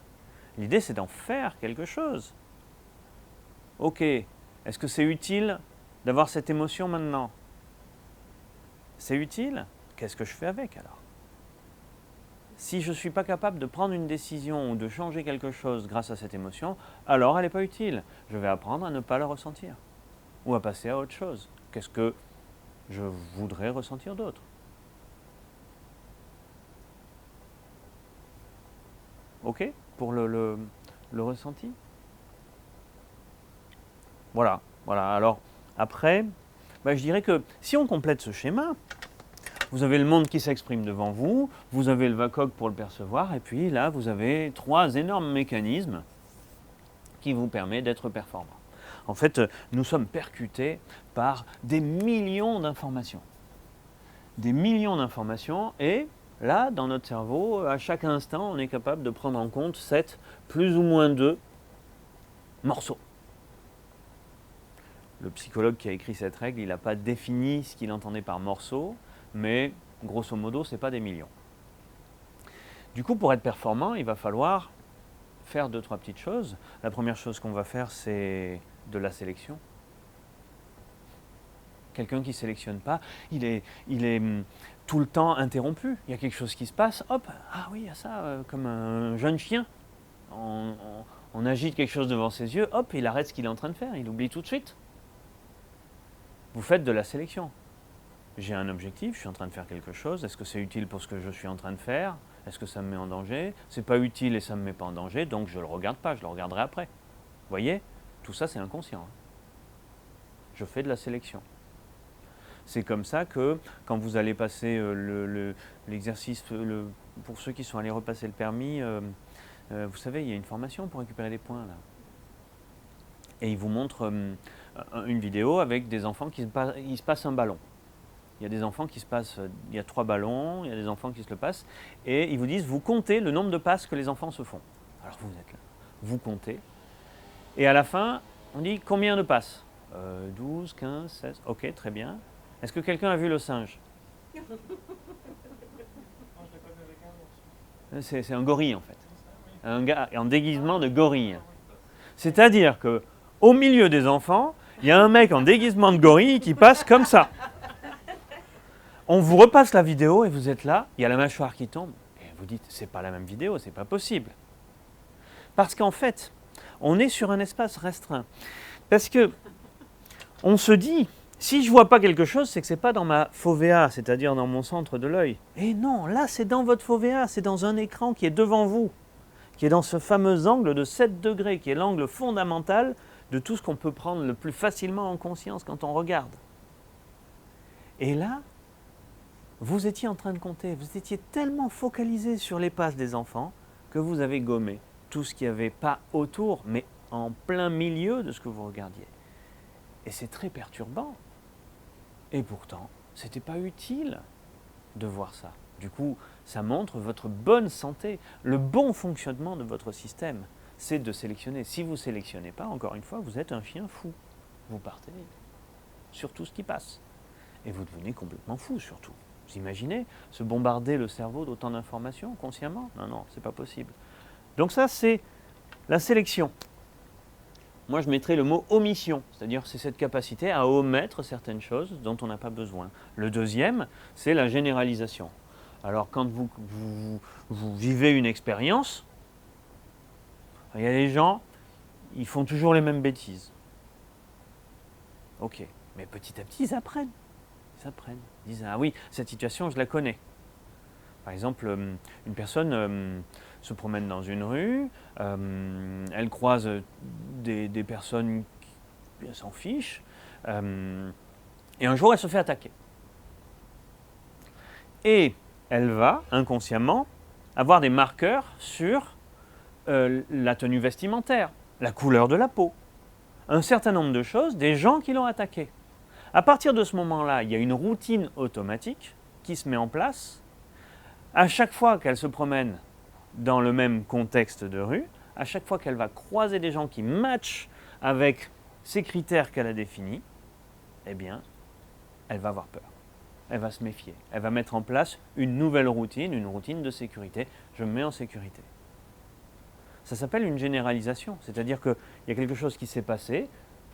[SPEAKER 1] L'idée, c'est d'en faire quelque chose. Ok, est-ce que c'est utile d'avoir cette émotion maintenant? C'est utile? Qu'est-ce que je fais avec alors? Si je ne suis pas capable de prendre une décision ou de changer quelque chose grâce à cette émotion, alors elle n'est pas utile. Je vais apprendre à ne pas la ressentir ou à passer à autre chose. Qu'est-ce que je voudrais ressentir d'autre? Ok pour le ressenti? Voilà. Alors, après, je dirais que si on complète ce schéma, vous avez le monde qui s'exprime devant vous, vous avez le VACOG pour le percevoir, et puis là, vous avez 3 énormes mécanismes qui vous permettent d'être performant. En fait, nous sommes percutés par des millions d'informations. Des millions d'informations, et là, dans notre cerveau, à chaque instant, on est capable de prendre en compte 7, plus ou moins 2 morceaux. Le psychologue qui a écrit cette règle, il n'a pas défini ce qu'il entendait par morceau, mais grosso modo, ce n'est pas des millions. Du coup, pour être performant, il va falloir faire 2-3 petites choses. La première chose qu'on va faire, c'est de la sélection. Quelqu'un qui ne sélectionne pas, il est tout le temps interrompu. Il y a quelque chose qui se passe, hop, ah oui, il y a ça, comme un jeune chien. On agite quelque chose devant ses yeux, hop, il arrête ce qu'il est en train de faire, il oublie tout de suite. Vous faites de la sélection. J'ai un objectif, je suis en train de faire quelque chose, est-ce que c'est utile pour ce que je suis en train de faire? Est-ce que ça me met en danger? C'est pas utile et ça ne me met pas en danger, donc je ne le regarde pas, je le regarderai après. Vous voyez? Tout ça, c'est inconscient. Je fais de la sélection. C'est comme ça que quand vous allez passer l'exercice, pour ceux qui sont allés repasser le permis, vous savez, il y a une formation pour récupérer des points là. Et ils vous montrent une vidéo avec des enfants qui se passent un ballon. Il y a des enfants qui se passent, il y a 3 ballons, il y a des enfants qui se le passent, et ils vous disent, vous comptez le nombre de passes que les enfants se font. Alors vous êtes là, vous comptez, et à la fin, on dit combien de passes 12, 15, 16, ok, très bien. Est-ce que quelqu'un a vu le singe? C'est un gorille en fait, un gars en déguisement de gorille. C'est-à-dire que au milieu des enfants, il y a un mec en déguisement de gorille qui passe comme ça. On vous repasse la vidéo et vous êtes là, il y a la mâchoire qui tombe, et vous dites, c'est pas la même vidéo, c'est pas possible. Parce qu'en fait, on est sur un espace restreint. Parce que, on se dit, si je vois pas quelque chose, c'est que c'est pas dans ma fovea, c'est-à-dire dans mon centre de l'œil. Et non, là c'est dans votre fovea, c'est dans un écran qui est devant vous, qui est dans ce fameux angle de 7 degrés, qui est l'angle fondamental de tout ce qu'on peut prendre le plus facilement en conscience quand on regarde. Et là, vous étiez en train de compter, vous étiez tellement focalisé sur les passes des enfants que vous avez gommé tout ce qu'il n'y avait pas autour, mais en plein milieu de ce que vous regardiez. Et c'est très perturbant. Et pourtant, ce n'était pas utile de voir ça. Du coup, ça montre votre bonne santé, le bon fonctionnement de votre système. C'est de sélectionner. Si vous ne sélectionnez pas, encore une fois, vous êtes un chien fou. Vous partez sur tout ce qui passe. Et vous devenez complètement fou surtout. Vous imaginez se bombarder le cerveau d'autant d'informations consciemment? Non, c'est pas possible. Donc ça, c'est la sélection. Moi, je mettrais le mot omission, c'est-à-dire c'est cette capacité à omettre certaines choses dont on n'a pas besoin. Le deuxième, c'est la généralisation. Alors, quand vous vivez une expérience, il y a des gens, ils font toujours les mêmes bêtises. Ok, mais petit à petit, ils apprennent. Ils disent, ah oui, cette situation, je la connais. Par exemple, une personne se promène dans une rue, elle croise des personnes qui s'en fichent, et un jour, elle se fait attaquer. Et elle va, inconsciemment, avoir des marqueurs sur la tenue vestimentaire, la couleur de la peau, un certain nombre de choses, des gens qui l'ont attaquée. À partir de ce moment-là, il y a une routine automatique qui se met en place. À chaque fois qu'elle se promène dans le même contexte de rue, à chaque fois qu'elle va croiser des gens qui matchent avec ces critères qu'elle a définis, eh bien, elle va avoir peur. Elle va se méfier. Elle va mettre en place une nouvelle routine, une routine de sécurité. Je me mets en sécurité. Ça s'appelle une généralisation. C'est-à-dire qu'il y a quelque chose qui s'est passé,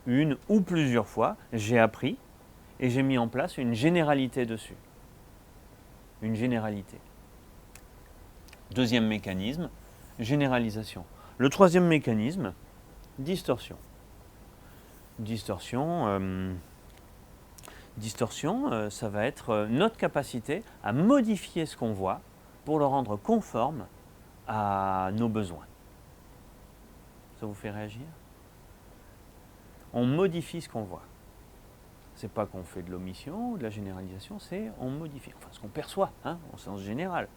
[SPEAKER 1] une ou plusieurs fois, j'ai appris et j'ai mis en place une généralité dessus. Une généralité. Deuxième mécanisme, généralisation. Le troisième mécanisme, distorsion. Distorsion, ça va être notre capacité à modifier ce qu'on voit pour le rendre conforme à nos besoins. Ça vous fait réagir? On modifie ce qu'on voit. C'est pas qu'on fait de l'omission ou de la généralisation, c'est on modifie. Enfin, ce qu'on perçoit, au sens général.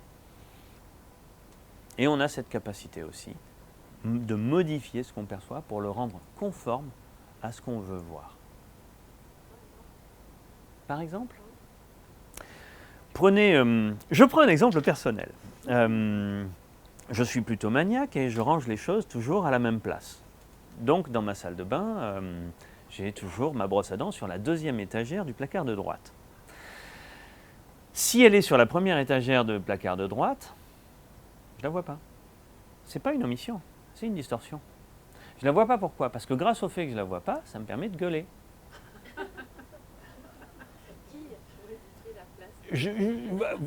[SPEAKER 1] Et on a cette capacité aussi de modifier ce qu'on perçoit pour le rendre conforme à ce qu'on veut voir. Par exemple, je prends un exemple personnel. Je suis plutôt maniaque et je range les choses toujours à la même place. Donc dans ma salle de bain, j'ai toujours ma brosse à dents sur la deuxième étagère du placard de droite. Si elle est sur la première étagère du placard de droite, je ne la vois pas. Ce n'est pas une omission, c'est une distorsion. Je ne la vois pas pourquoi? Parce que grâce au fait que je ne la vois pas, ça me permet de gueuler.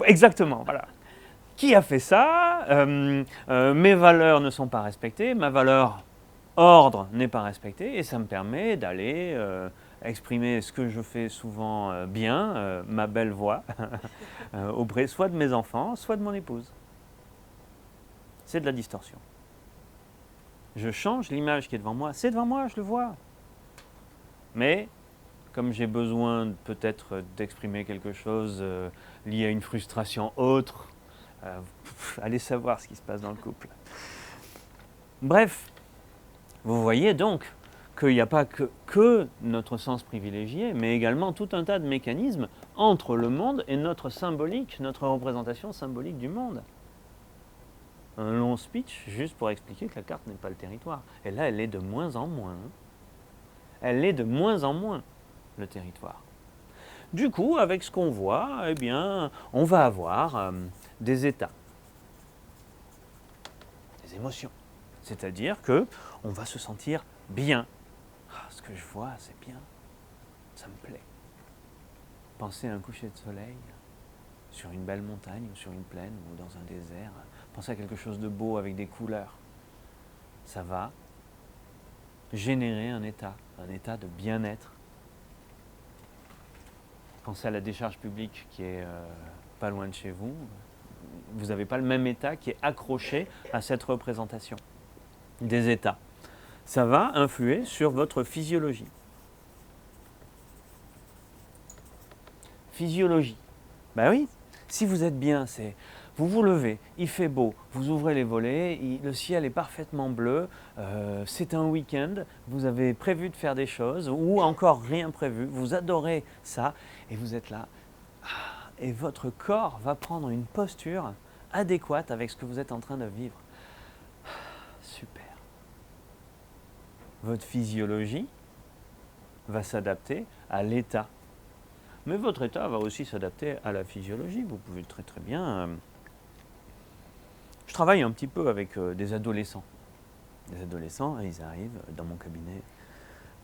[SPEAKER 1] Exactement, voilà. Qui a fait ça? Mes valeurs ne sont pas respectées, ma valeur ordre n'est pas respectée, et ça me permet d'aller exprimer ce que je fais souvent bien, ma belle voix, auprès soit de mes enfants, soit de mon épouse. C'est de la distorsion. Je change l'image qui est devant moi, c'est devant moi, je le vois. Mais comme j'ai besoin peut-être d'exprimer quelque chose lié à une frustration autre, allez savoir ce qui se passe dans le couple. Bref, vous voyez donc qu'il n'y a pas que notre sens privilégié, mais également tout un tas de mécanismes entre le monde et notre symbolique, notre représentation symbolique du monde. Un long speech juste pour expliquer que la carte n'est pas le territoire. Et là, elle est de moins en moins. Elle est de moins en moins le territoire. Du coup, avec ce qu'on voit, eh bien, on va avoir des états, des émotions. C'est-à-dire qu'on va se sentir bien. Ah, ce que je vois, c'est bien. Ça me plaît. Pensez à un coucher de soleil sur une belle montagne ou sur une plaine ou dans un désert. Pensez à quelque chose de beau avec des couleurs. Ça va générer un état de bien-être. Pensez à la décharge publique qui est pas loin de chez vous. Vous n'avez pas le même état qui est accroché à cette représentation des états. Ça va influer sur votre physiologie. Physiologie. Ben oui, si vous êtes bien, vous vous levez, il fait beau, vous ouvrez les volets, le ciel est parfaitement bleu, c'est un week-end, vous avez prévu de faire des choses ou encore rien prévu, vous adorez ça et vous êtes là. Et votre corps va prendre une posture adéquate avec ce que vous êtes en train de vivre. Super. Votre physiologie va s'adapter à l'état. Mais votre état va aussi s'adapter à la physiologie. Vous pouvez très très bien... Je travaille un petit peu avec des adolescents. Des adolescents, ils arrivent dans mon cabinet.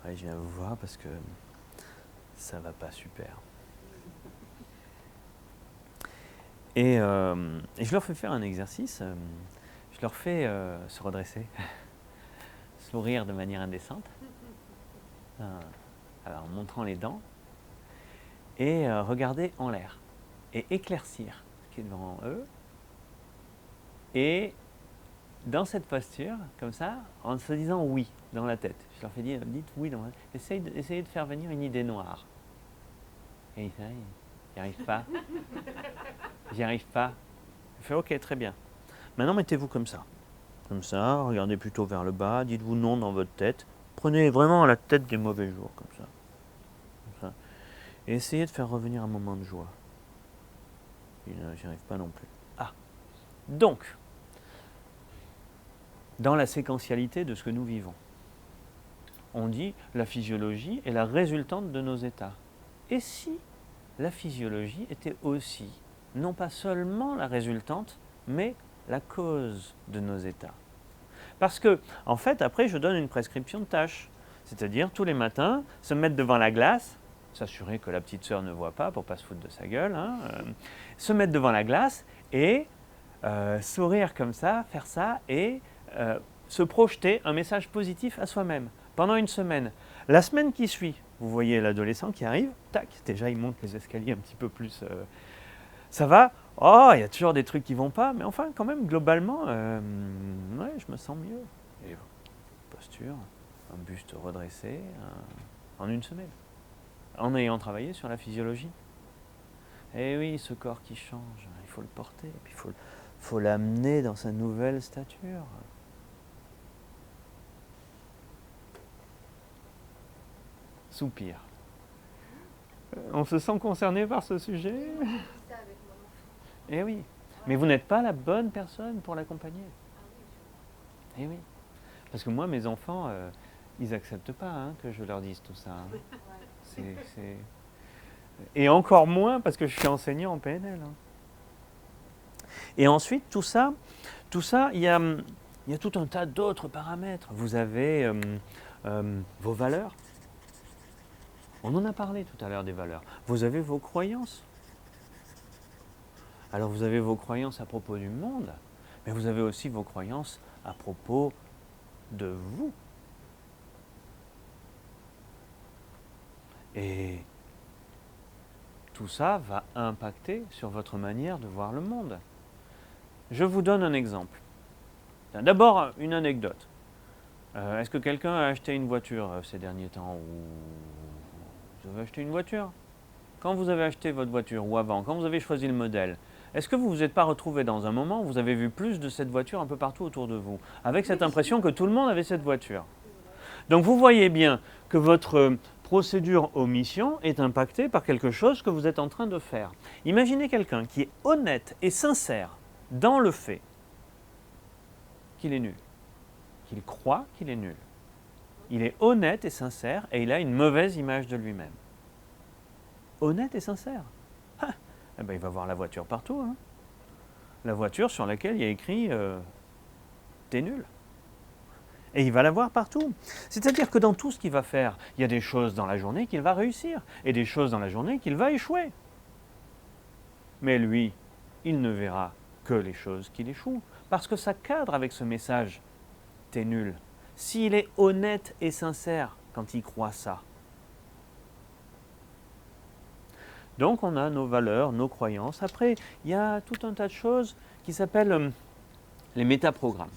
[SPEAKER 1] Ouais, je viens vous voir parce que ça va pas super. Et je leur fais faire un exercice. Je leur fais se redresser, sourire de manière indécente, alors, en montrant les dents, et regarder en l'air, et éclaircir ce qui est devant eux. Et dans cette posture, comme ça, en se disant oui dans la tête, je leur fais dire, dites oui dans la tête, essayez de faire venir une idée noire. Et ils disent, j'y arrive pas. J'y arrive pas. Je fais ok, très bien. Maintenant, mettez-vous comme ça. Comme ça, regardez plutôt vers le bas, dites-vous non dans votre tête. Prenez vraiment la tête des mauvais jours, comme ça. Comme ça. Et essayez de faire revenir un moment de joie. J'y arrive pas non plus. Ah, donc, dans la séquentialité de ce que nous vivons, on dit la physiologie est la résultante de nos états. Et si la physiologie était aussi, non pas seulement la résultante, mais la cause de nos états. Parce que, en fait, après, je donne une prescription de tâches. C'est-à-dire, tous les matins, se mettre devant la glace, s'assurer que la petite sœur ne voit pas pour ne pas se foutre de sa gueule, se mettre devant la glace et sourire comme ça, faire ça et se projeter un message positif à soi-même pendant une semaine. La semaine qui suit, vous voyez l'adolescent qui arrive, tac, déjà il monte les escaliers un petit peu plus, ça va, oh, il y a toujours des trucs qui vont pas, mais enfin quand même globalement, ouais, je me sens mieux. Et posture, un buste redressé, en une semaine, en ayant travaillé sur la physiologie. Et oui, ce corps qui change, il faut le porter, et puis il faut l'amener dans sa nouvelle stature. Soupir. On se sent concerné par ce sujet?
[SPEAKER 3] Moi, j'ai dit ça avec mon enfant.
[SPEAKER 1] Eh oui, mais vous n'êtes pas la bonne personne pour l'accompagner.
[SPEAKER 3] Ah oui, je vois.
[SPEAKER 1] Eh oui, parce que moi, mes enfants, ils n'acceptent pas que je leur dise tout ça. C'est... Et encore moins parce que je suis enseignant en PNL. Et ensuite, tout ça, il y a tout un tas d'autres paramètres. Vous avez vos valeurs. On en a parlé tout à l'heure des valeurs. Vous avez vos croyances. Alors vous avez vos croyances à propos du monde, mais vous avez aussi vos croyances à propos de vous. Et tout ça va impacter sur votre manière de voir le monde. Je vous donne un exemple. D'abord, une anecdote. Est-ce que quelqu'un a acheté une voiture ces derniers temps ou vous avez acheté une voiture? Quand vous avez acheté votre voiture ou avant, quand vous avez choisi le modèle, est-ce que vous ne vous êtes pas retrouvé dans un moment où vous avez vu plus de cette voiture un peu partout autour de vous, avec cette impression que tout le monde avait cette voiture? Donc vous voyez bien que votre procédure omission est impactée par quelque chose que vous êtes en train de faire. Imaginez quelqu'un qui est honnête et sincère dans le fait qu'il est nul, qu'il croit qu'il est nul. Il est honnête et sincère et il a une mauvaise image de lui-même. Honnête et sincère. Ah, eh ben, il va voir la voiture partout. La voiture sur laquelle il y a écrit t'es nul. Et il va la voir partout. C'est-à-dire que dans tout ce qu'il va faire, il y a des choses dans la journée qu'il va réussir et des choses dans la journée qu'il va échouer. Mais lui, il ne verra que les choses qu'il échoue parce que ça cadre avec ce message t'es nul. S'il est honnête et sincère quand il croit ça. Donc on a nos valeurs, nos croyances. Après, il y a tout un tas de choses qui s'appellent les métaprogrammes.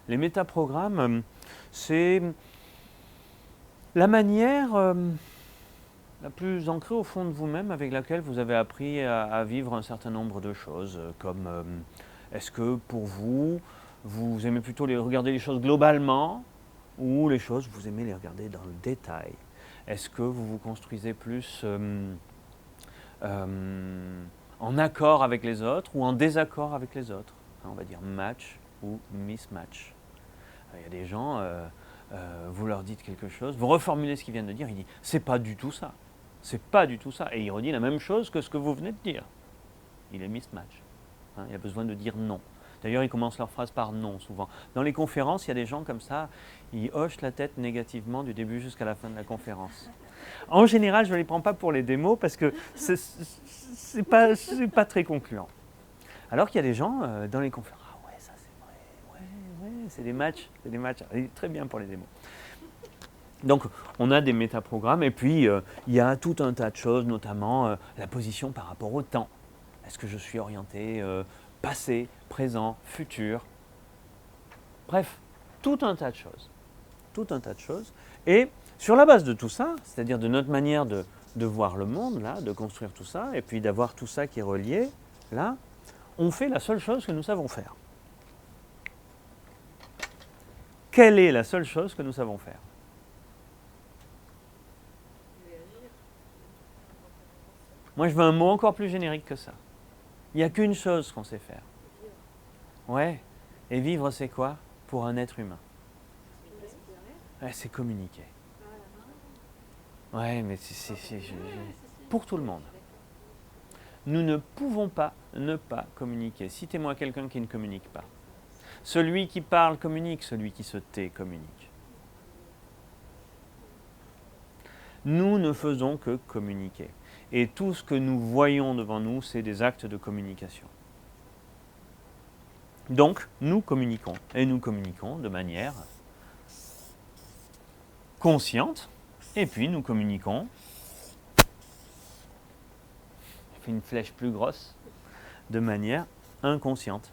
[SPEAKER 1] Les métaprogrammes, c'est la manière la plus ancrée au fond de vous-même avec laquelle vous avez appris à vivre un certain nombre de choses, comme est-ce que pour vous, vous aimez plutôt regarder les choses globalement ou les choses, vous aimez les regarder dans le détail? Est-ce que vous vous construisez plus en accord avec les autres ou en désaccord avec les autres? On va dire match ou mismatch. Il y a des gens, vous leur dites quelque chose, vous reformulez ce qu'ils viennent de dire, il dit « c'est pas du tout ça ». C'est pas du tout ça. Et il redit la même chose que ce que vous venez de dire. Il est mismatch. Il a besoin de dire non. D'ailleurs, ils commencent leur phrase par non, souvent. Dans les conférences, il y a des gens comme ça, ils hochent la tête négativement du début jusqu'à la fin de la conférence. En général, je ne les prends pas pour les démos parce que c'est pas très concluant. Alors qu'il y a des gens dans les conférences, ah ouais, ça c'est vrai, ouais, c'est des matchs, très bien pour les démos. Donc, on a des métaprogrammes et puis il y a tout un tas de choses, notamment la position par rapport au temps. Est-ce que je suis orienté passé, présent, futur? Bref, tout un tas de choses. Tout un tas de choses. Et sur la base de tout ça, c'est-à-dire de notre manière de voir le monde, là, de construire tout ça, et puis d'avoir tout ça qui est relié, là, on fait la seule chose que nous savons faire. Quelle est la seule chose que nous savons faire? Moi, je veux un mot encore plus générique que ça. Il n'y a qu'une chose qu'on sait faire. Ouais. Et vivre, c'est quoi pour un être humain? Ouais, c'est communiquer. Ouais, mais pour tout le monde. Nous ne pouvons pas ne pas communiquer. Citez-moi quelqu'un qui ne communique pas. Celui qui parle communique, celui qui se tait communique. Nous ne faisons que communiquer. Et tout ce que nous voyons devant nous, c'est des actes de communication. Donc, nous communiquons. Et nous communiquons de manière consciente. Et puis, nous communiquons. Je fais une flèche plus grosse. De manière inconsciente.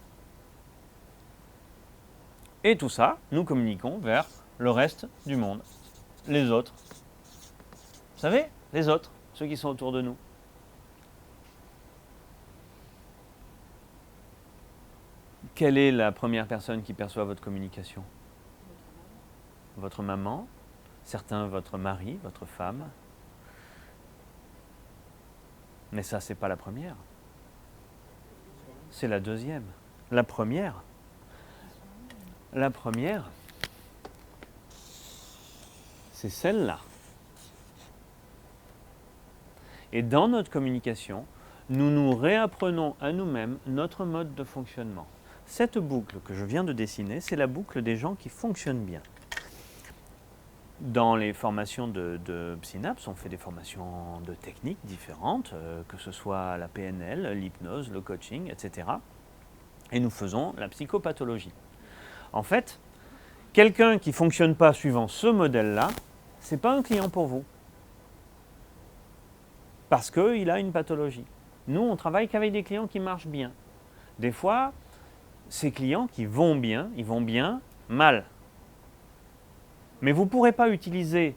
[SPEAKER 1] Et tout ça, nous communiquons vers le reste du monde. Les autres. Vous savez, les autres, ceux qui sont autour de nous. Quelle est la première personne qui perçoit votre communication? Votre maman, certains votre mari, votre femme. Mais ça, c'est pas la première. C'est la deuxième. La première, c'est celle-là. Et dans notre communication, nous nous réapprenons à nous-mêmes notre mode de fonctionnement. Cette boucle que je viens de dessiner, c'est la boucle des gens qui fonctionnent bien. Dans les formations de Synapse, on fait des formations de techniques différentes, que ce soit la PNL, l'hypnose, le coaching, etc. Et nous faisons la psychopathologie. En fait, quelqu'un qui ne fonctionne pas suivant ce modèle-là, ce n'est pas un client pour vous. Parce qu'il a une pathologie. Nous, on travaille qu'avec des clients qui marchent bien. Des fois, ces clients qui vont bien, ils vont bien mal. Mais vous ne pourrez pas utiliser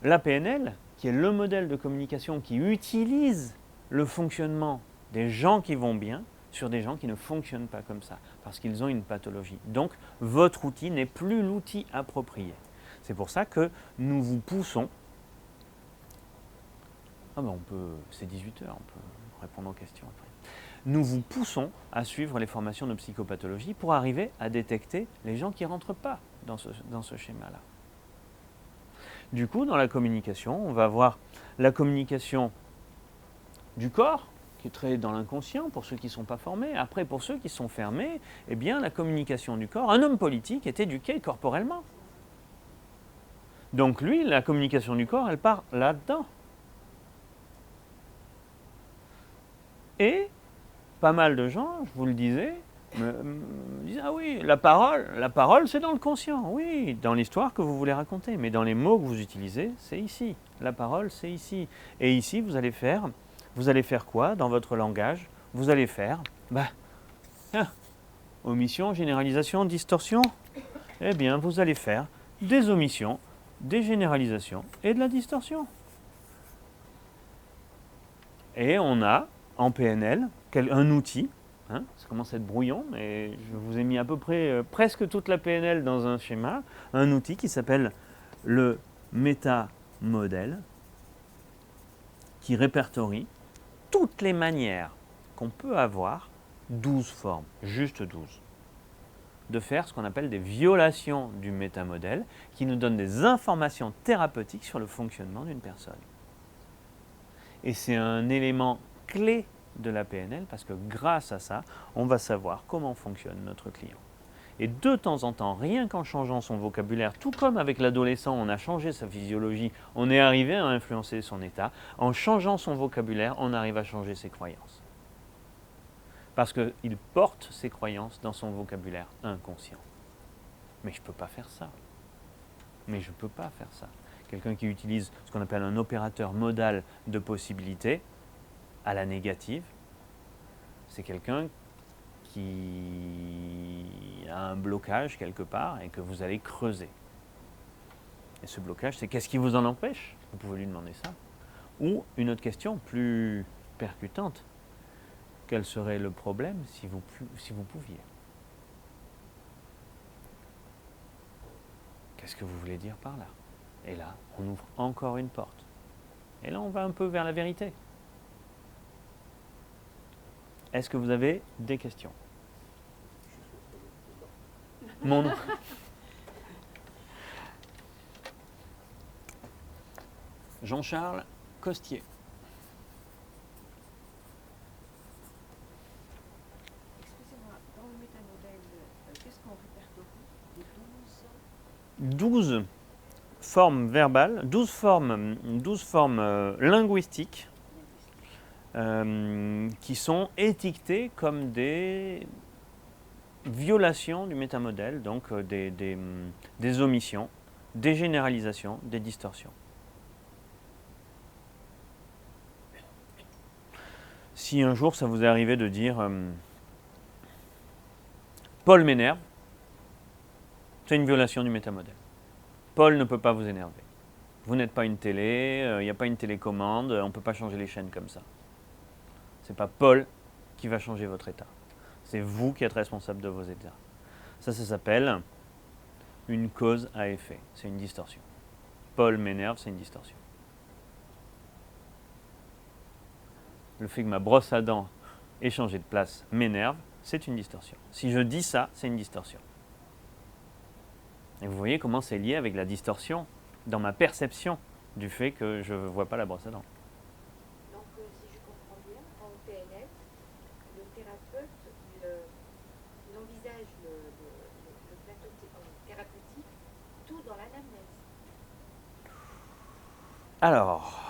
[SPEAKER 1] la PNL, qui est le modèle de communication qui utilise le fonctionnement des gens qui vont bien, sur des gens qui ne fonctionnent pas comme ça, parce qu'ils ont une pathologie. Donc, votre outil n'est plus l'outil approprié. C'est pour ça que nous vous poussons. Ah ben c'est 18h, on peut répondre aux questions après. Nous vous poussons à suivre les formations de psychopathologie pour arriver à détecter les gens qui ne rentrent pas dans ce schéma-là. Du coup, dans la communication, on va avoir la communication du corps, qui est très dans l'inconscient pour ceux qui ne sont pas formés. Après, pour ceux qui sont fermés, eh bien, la communication du corps, un homme politique est éduqué corporellement. Donc lui, la communication du corps, elle part là-dedans. Et pas mal de gens, je vous le disais, me disent « Ah oui, la parole c'est dans le conscient. » Oui, dans l'histoire que vous voulez raconter, mais dans les mots que vous utilisez, c'est ici. La parole, c'est ici. Et ici, vous allez faire quoi dans votre langage? Vous allez faire, omission, généralisation, distorsion. Eh bien, vous allez faire des omissions, des généralisations et de la distorsion. Et on a, en PNL, un outil, ça commence à être brouillon, mais je vous ai mis à peu près presque toute la PNL dans un schéma, un outil qui s'appelle le métamodèle, qui répertorie toutes les manières qu'on peut avoir, 12 formes, juste 12, de faire ce qu'on appelle des violations du métamodèle, qui nous donnent des informations thérapeutiques sur le fonctionnement d'une personne. Et c'est un élément clé de la PNL parce que grâce à ça, on va savoir comment fonctionne notre client. Et de temps en temps, rien qu'en changeant son vocabulaire, tout comme avec l'adolescent, on a changé sa physiologie, on est arrivé à influencer son état, en changeant son vocabulaire, on arrive à changer ses croyances. Parce qu'il porte ses croyances dans son vocabulaire inconscient. Mais je ne peux pas faire ça. Quelqu'un qui utilise ce qu'on appelle un opérateur modal de possibilités à la négative, c'est quelqu'un qui a un blocage quelque part et que vous allez creuser. Et ce blocage, c'est qu'est-ce qui vous en empêche? Vous pouvez lui demander ça. Ou une autre question plus percutante, quel serait le problème si vous pouviez? Qu'est-ce que vous voulez dire par là? Et là, on ouvre encore une porte. Et là, on va un peu vers la vérité. Est-ce que vous avez des questions? Mon nom. Jean-Charles Costier.
[SPEAKER 3] Excusez-moi, dans le métamodèle, qu'est-ce qu'on répertorie? Les
[SPEAKER 1] 12 formes verbales, 12 formes linguistiques qui sont étiquetées comme des violations du métamodèle, donc des omissions, des généralisations, des distorsions. Si un jour ça vous est arrivé de dire Paul m'énerve, c'est une violation du métamodèle. Paul ne peut pas vous énerver. Vous n'êtes pas une télé, il n'y a pas une télécommande, on ne peut pas changer les chaînes comme ça. Ce n'est pas Paul qui va changer votre état. C'est vous qui êtes responsable de vos états. Ça s'appelle une cause à effet. C'est une distorsion. Paul m'énerve, c'est une distorsion. Le fait que ma brosse à dents ait changé de place m'énerve, c'est une distorsion. Si je dis ça, c'est une distorsion. Et vous voyez comment c'est lié avec la distorsion dans ma perception du fait que je ne vois pas la brosse à dents.
[SPEAKER 3] Donc, si je comprends bien, en PNL, le thérapeute il envisage le plateau thérapeutique tout dans l'anamnèse.
[SPEAKER 1] Alors,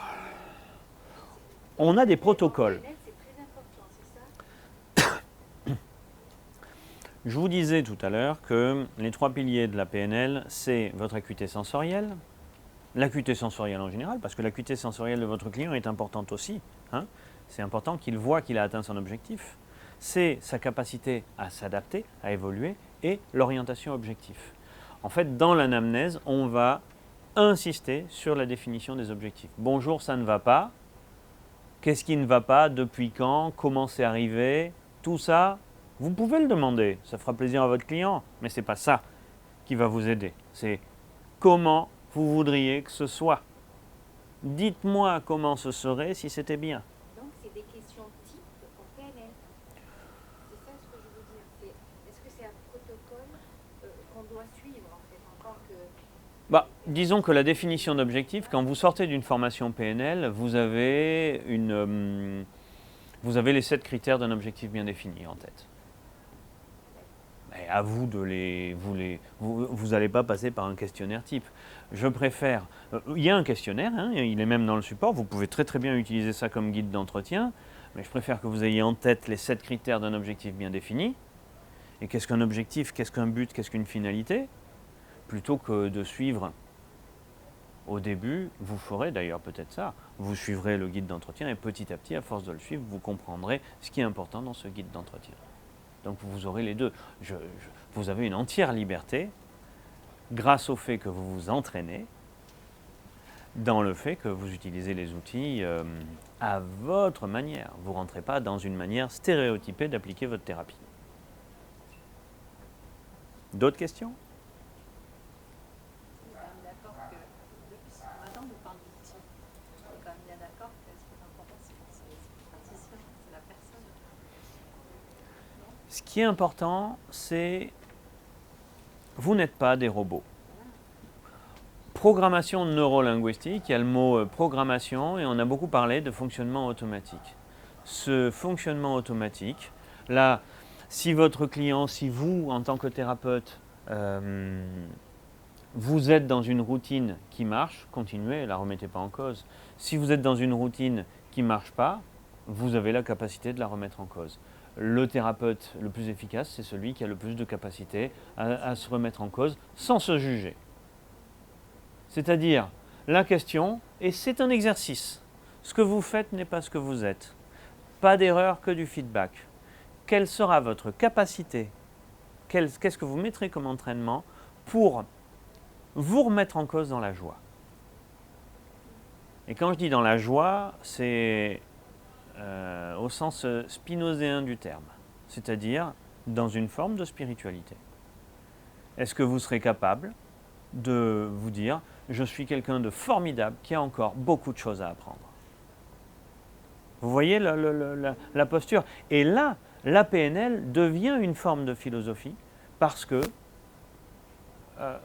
[SPEAKER 1] on a des protocoles.
[SPEAKER 3] En PNL, c'est très important, c'est ça?
[SPEAKER 1] Je vous disais tout à l'heure que les 3 piliers de la PNL, c'est votre acuité sensorielle, l'acuité sensorielle en général, parce que l'acuité sensorielle de votre client est importante aussi. Hein. C'est important qu'il voit qu'il a atteint son objectif. C'est sa capacité à s'adapter, à évoluer, et l'orientation objective. En fait, dans l'anamnèse, on va insister sur la définition des objectifs. Bonjour, ça ne va pas. Qu'est-ce qui ne va pas? Depuis quand? Comment c'est arrivé? Tout ça, vous pouvez le demander. Ça fera plaisir à votre client, mais ce n'est pas ça qui va vous aider. C'est comment vous voudriez que ce soit. Dites-moi comment ce serait si c'était bien.
[SPEAKER 3] Donc, c'est des questions types en PNL. C'est ça ce que je veux dire. Est-ce que c'est un protocole qu'on doit suivre en fait en tant que...
[SPEAKER 1] Disons que la définition d'objectif, quand vous sortez d'une formation PNL, vous avez les 7 critères d'un objectif bien défini en tête. Et à vous de vous n'allez pas passer par un questionnaire type. Je préfère. Il y a un questionnaire, hein, il est même dans le support. Vous pouvez très très bien utiliser ça comme guide d'entretien. Mais je préfère que vous ayez en tête les 7 critères d'un objectif bien défini. Et qu'est-ce qu'un objectif, qu'est-ce qu'un but, qu'est-ce qu'une finalité, plutôt que de suivre. Au début, vous ferez d'ailleurs peut-être ça. Vous suivrez le guide d'entretien et petit à petit, à force de le suivre, vous comprendrez ce qui est important dans ce guide d'entretien. Donc vous aurez les deux. Vous avez une entière liberté grâce au fait que vous vous entraînez, dans le fait que vous utilisez les outils à votre manière. Vous ne rentrez pas dans une manière stéréotypée d'appliquer votre thérapie. D'autres questions?
[SPEAKER 4] On est quand même d'accord que depuis ce matin, on parle d'outils. On est quand même bien d'accord que ce qui est important, c'est le praticien, c'est la personne.
[SPEAKER 1] Ce qui est important, c'est vous n'êtes pas des robots. Programmation neurolinguistique, il y a le mot programmation et on a beaucoup parlé de fonctionnement automatique. Ce fonctionnement automatique, là, si votre client, si vous, en tant que thérapeute, vous êtes dans une routine qui marche, continuez, ne la remettez pas en cause. Si vous êtes dans une routine qui ne marche pas, vous avez la capacité de la remettre en cause. Le thérapeute le plus efficace, c'est celui qui a le plus de capacité à se remettre en cause sans se juger. C'est-à-dire, la question, et c'est un exercice, ce que vous faites n'est pas ce que vous êtes. Pas d'erreur, que du feedback. Quelle sera votre capacité? Qu'est-ce que vous mettrez comme entraînement pour vous remettre en cause dans la joie? Et quand je dis dans la joie, c'est au sens spinozéen du terme, c'est-à-dire dans une forme de spiritualité. Est-ce que vous serez capable de vous dire « je suis quelqu'un de formidable qui a encore beaucoup de choses à apprendre ». Vous voyez la posture? Et là, la PNL devient une forme de philosophie parce que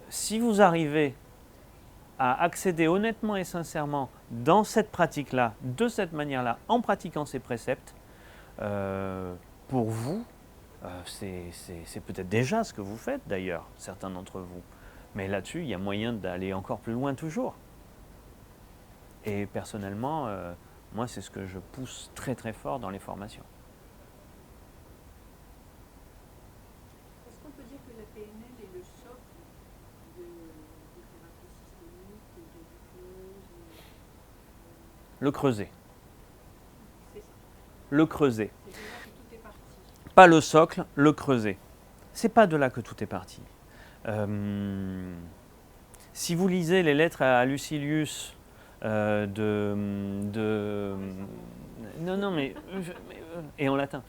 [SPEAKER 1] si vous arrivez à accéder honnêtement et sincèrement dans cette pratique-là, de cette manière-là, en pratiquant ces préceptes, pour vous, c'est peut-être déjà ce que vous faites d'ailleurs, certains d'entre vous. Mais là-dessus, il y a moyen d'aller encore plus loin toujours. Et personnellement, moi, c'est ce que je pousse très très fort dans les formations.
[SPEAKER 4] Est-ce qu'on peut dire que la PNL est le socle des thérapies systémiques, de l'hypnose?
[SPEAKER 1] Le creuset.
[SPEAKER 4] C'est ça.
[SPEAKER 1] Le creuset.
[SPEAKER 4] C'est de là que tout est parti.
[SPEAKER 1] Pas le socle, le creuset. C'est pas de là que tout est parti. Si vous lisez les lettres à Lucilius et en latin,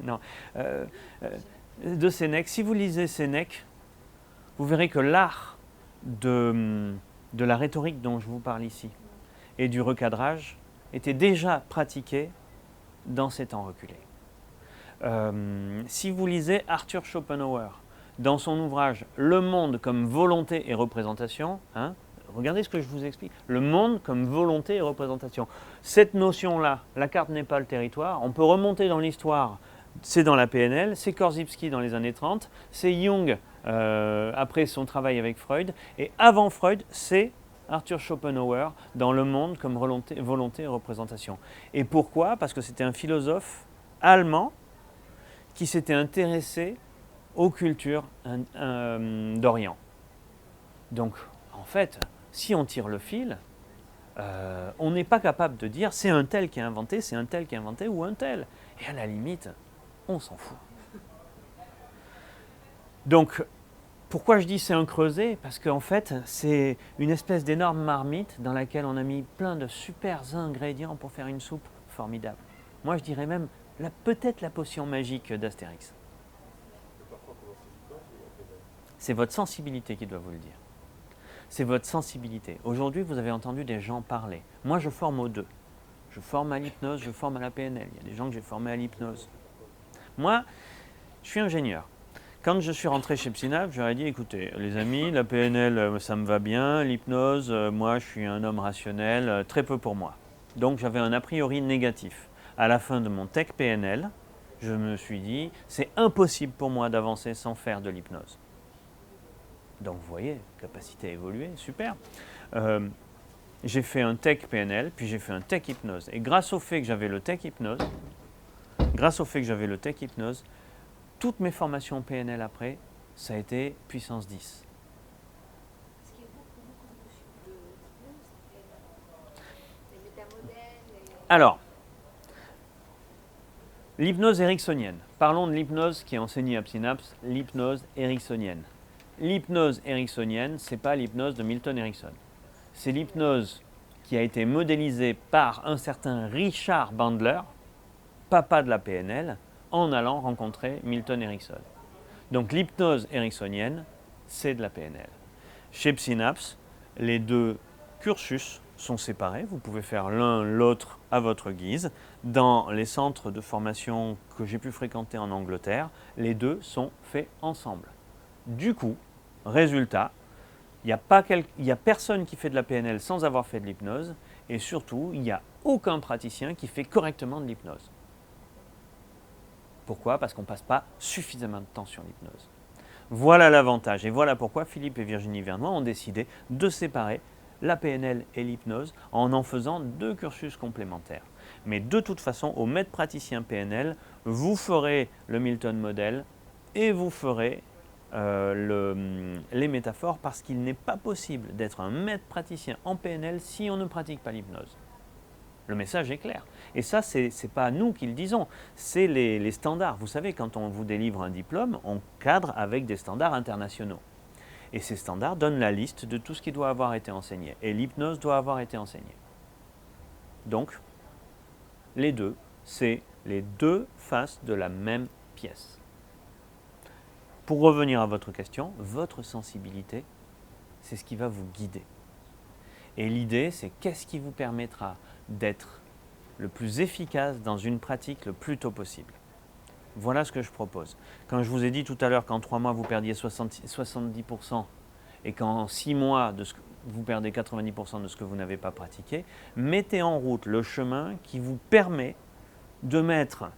[SPEAKER 1] non, de Sénèque, si vous lisez Sénèque, vous verrez que l'art de la rhétorique dont je vous parle ici et du recadrage était déjà pratiqué dans ces temps reculés. Si vous lisez Arthur Schopenhauer, dans son ouvrage Le monde comme volonté et représentation, hein, regardez ce que je vous explique, le monde comme volonté et représentation. Cette notion-là, la carte n'est pas le territoire, on peut remonter dans l'histoire, c'est dans la PNL, c'est Korzybski dans les années 30, c'est Jung après son travail avec Freud, et avant Freud, c'est Arthur Schopenhauer dans Le monde comme volonté et représentation. Et pourquoi? Parce que c'était un philosophe allemand qui s'était intéressé aux cultures d'Orient. Donc, en fait, si on tire le fil, on n'est pas capable de dire c'est un tel qui a inventé, c'est un tel qui a inventé ou un tel. Et à la limite, on s'en fout. Donc, pourquoi je dis c'est un creuset? Parce qu'en fait, c'est une espèce d'énorme marmite dans laquelle on a mis plein de super ingrédients pour faire une soupe formidable. Moi, je dirais même peut-être la potion magique d'Astérix. C'est votre sensibilité qui doit vous le dire. C'est votre sensibilité. Aujourd'hui, vous avez entendu des gens parler. Moi, je forme aux deux. Je forme à l'hypnose, je forme à la PNL. Il y a des gens que j'ai formés à l'hypnose. Moi, je suis ingénieur. Quand je suis rentré chez Psynap, je leur ai dit, écoutez, les amis, la PNL, ça me va bien. L'hypnose, moi, je suis un homme rationnel, très peu pour moi. Donc, j'avais un a priori négatif. À la fin de mon tech PNL, je me suis dit, c'est impossible pour moi d'avancer sans faire de l'hypnose. Donc vous voyez, capacité à évoluer, super. J'ai fait un tech PNL, puis j'ai fait un tech hypnose. Et grâce au fait que j'avais le tech hypnose, toutes mes formations PNL après, ça a été puissance 10.
[SPEAKER 3] Ce qui est beaucoup de l'hypnose, les métamodèles.
[SPEAKER 1] Alors, l'hypnose ericksonienne. Parlons de l'hypnose qui est enseignée à Synapse, l'hypnose ericksonienne. L'hypnose ericksonienne, ce n'est pas l'hypnose de Milton Erickson. C'est l'hypnose qui a été modélisée par un certain Richard Bandler, papa de la PNL, en allant rencontrer Milton Erickson. Donc l'hypnose ericksonienne, c'est de la PNL. Chez Synapse, les deux cursus sont séparés. Vous pouvez faire l'un, l'autre à votre guise. Dans les centres de formation que j'ai pu fréquenter en Angleterre, les deux sont faits ensemble. Du coup, résultat, il n'y a personne qui fait de la PNL sans avoir fait de l'hypnose, et surtout, il n'y a aucun praticien qui fait correctement de l'hypnose. Pourquoi? Parce qu'on ne passe pas suffisamment de temps sur l'hypnose. Voilà l'avantage, et voilà pourquoi Philippe et Virginie Vernois ont décidé de séparer la PNL et l'hypnose en faisant deux cursus complémentaires. Mais de toute façon, au maître praticien PNL, vous ferez le Milton Model et vous ferez les métaphores, parce qu'il n'est pas possible d'être un maître praticien en PNL si on ne pratique pas l'hypnose. Le message est clair. Et ça, ce n'est pas nous qui le disons, c'est les standards. Vous savez, quand on vous délivre un diplôme, on cadre avec des standards internationaux. Et ces standards donnent la liste de tout ce qui doit avoir été enseigné. Et l'hypnose doit avoir été enseignée. Donc, les deux, c'est les deux faces de la même pièce. Pour revenir à votre question, votre sensibilité, c'est ce qui va vous guider. Et l'idée, c'est qu'est-ce qui vous permettra d'être le plus efficace dans une pratique le plus tôt possible. Voilà ce que je propose. Quand je vous ai dit tout à l'heure qu'en 3 mois, vous perdiez 70% et qu'en 6 mois, vous perdez 90% de ce que vous n'avez pas pratiqué. Mettez en route le chemin qui vous permet de mettre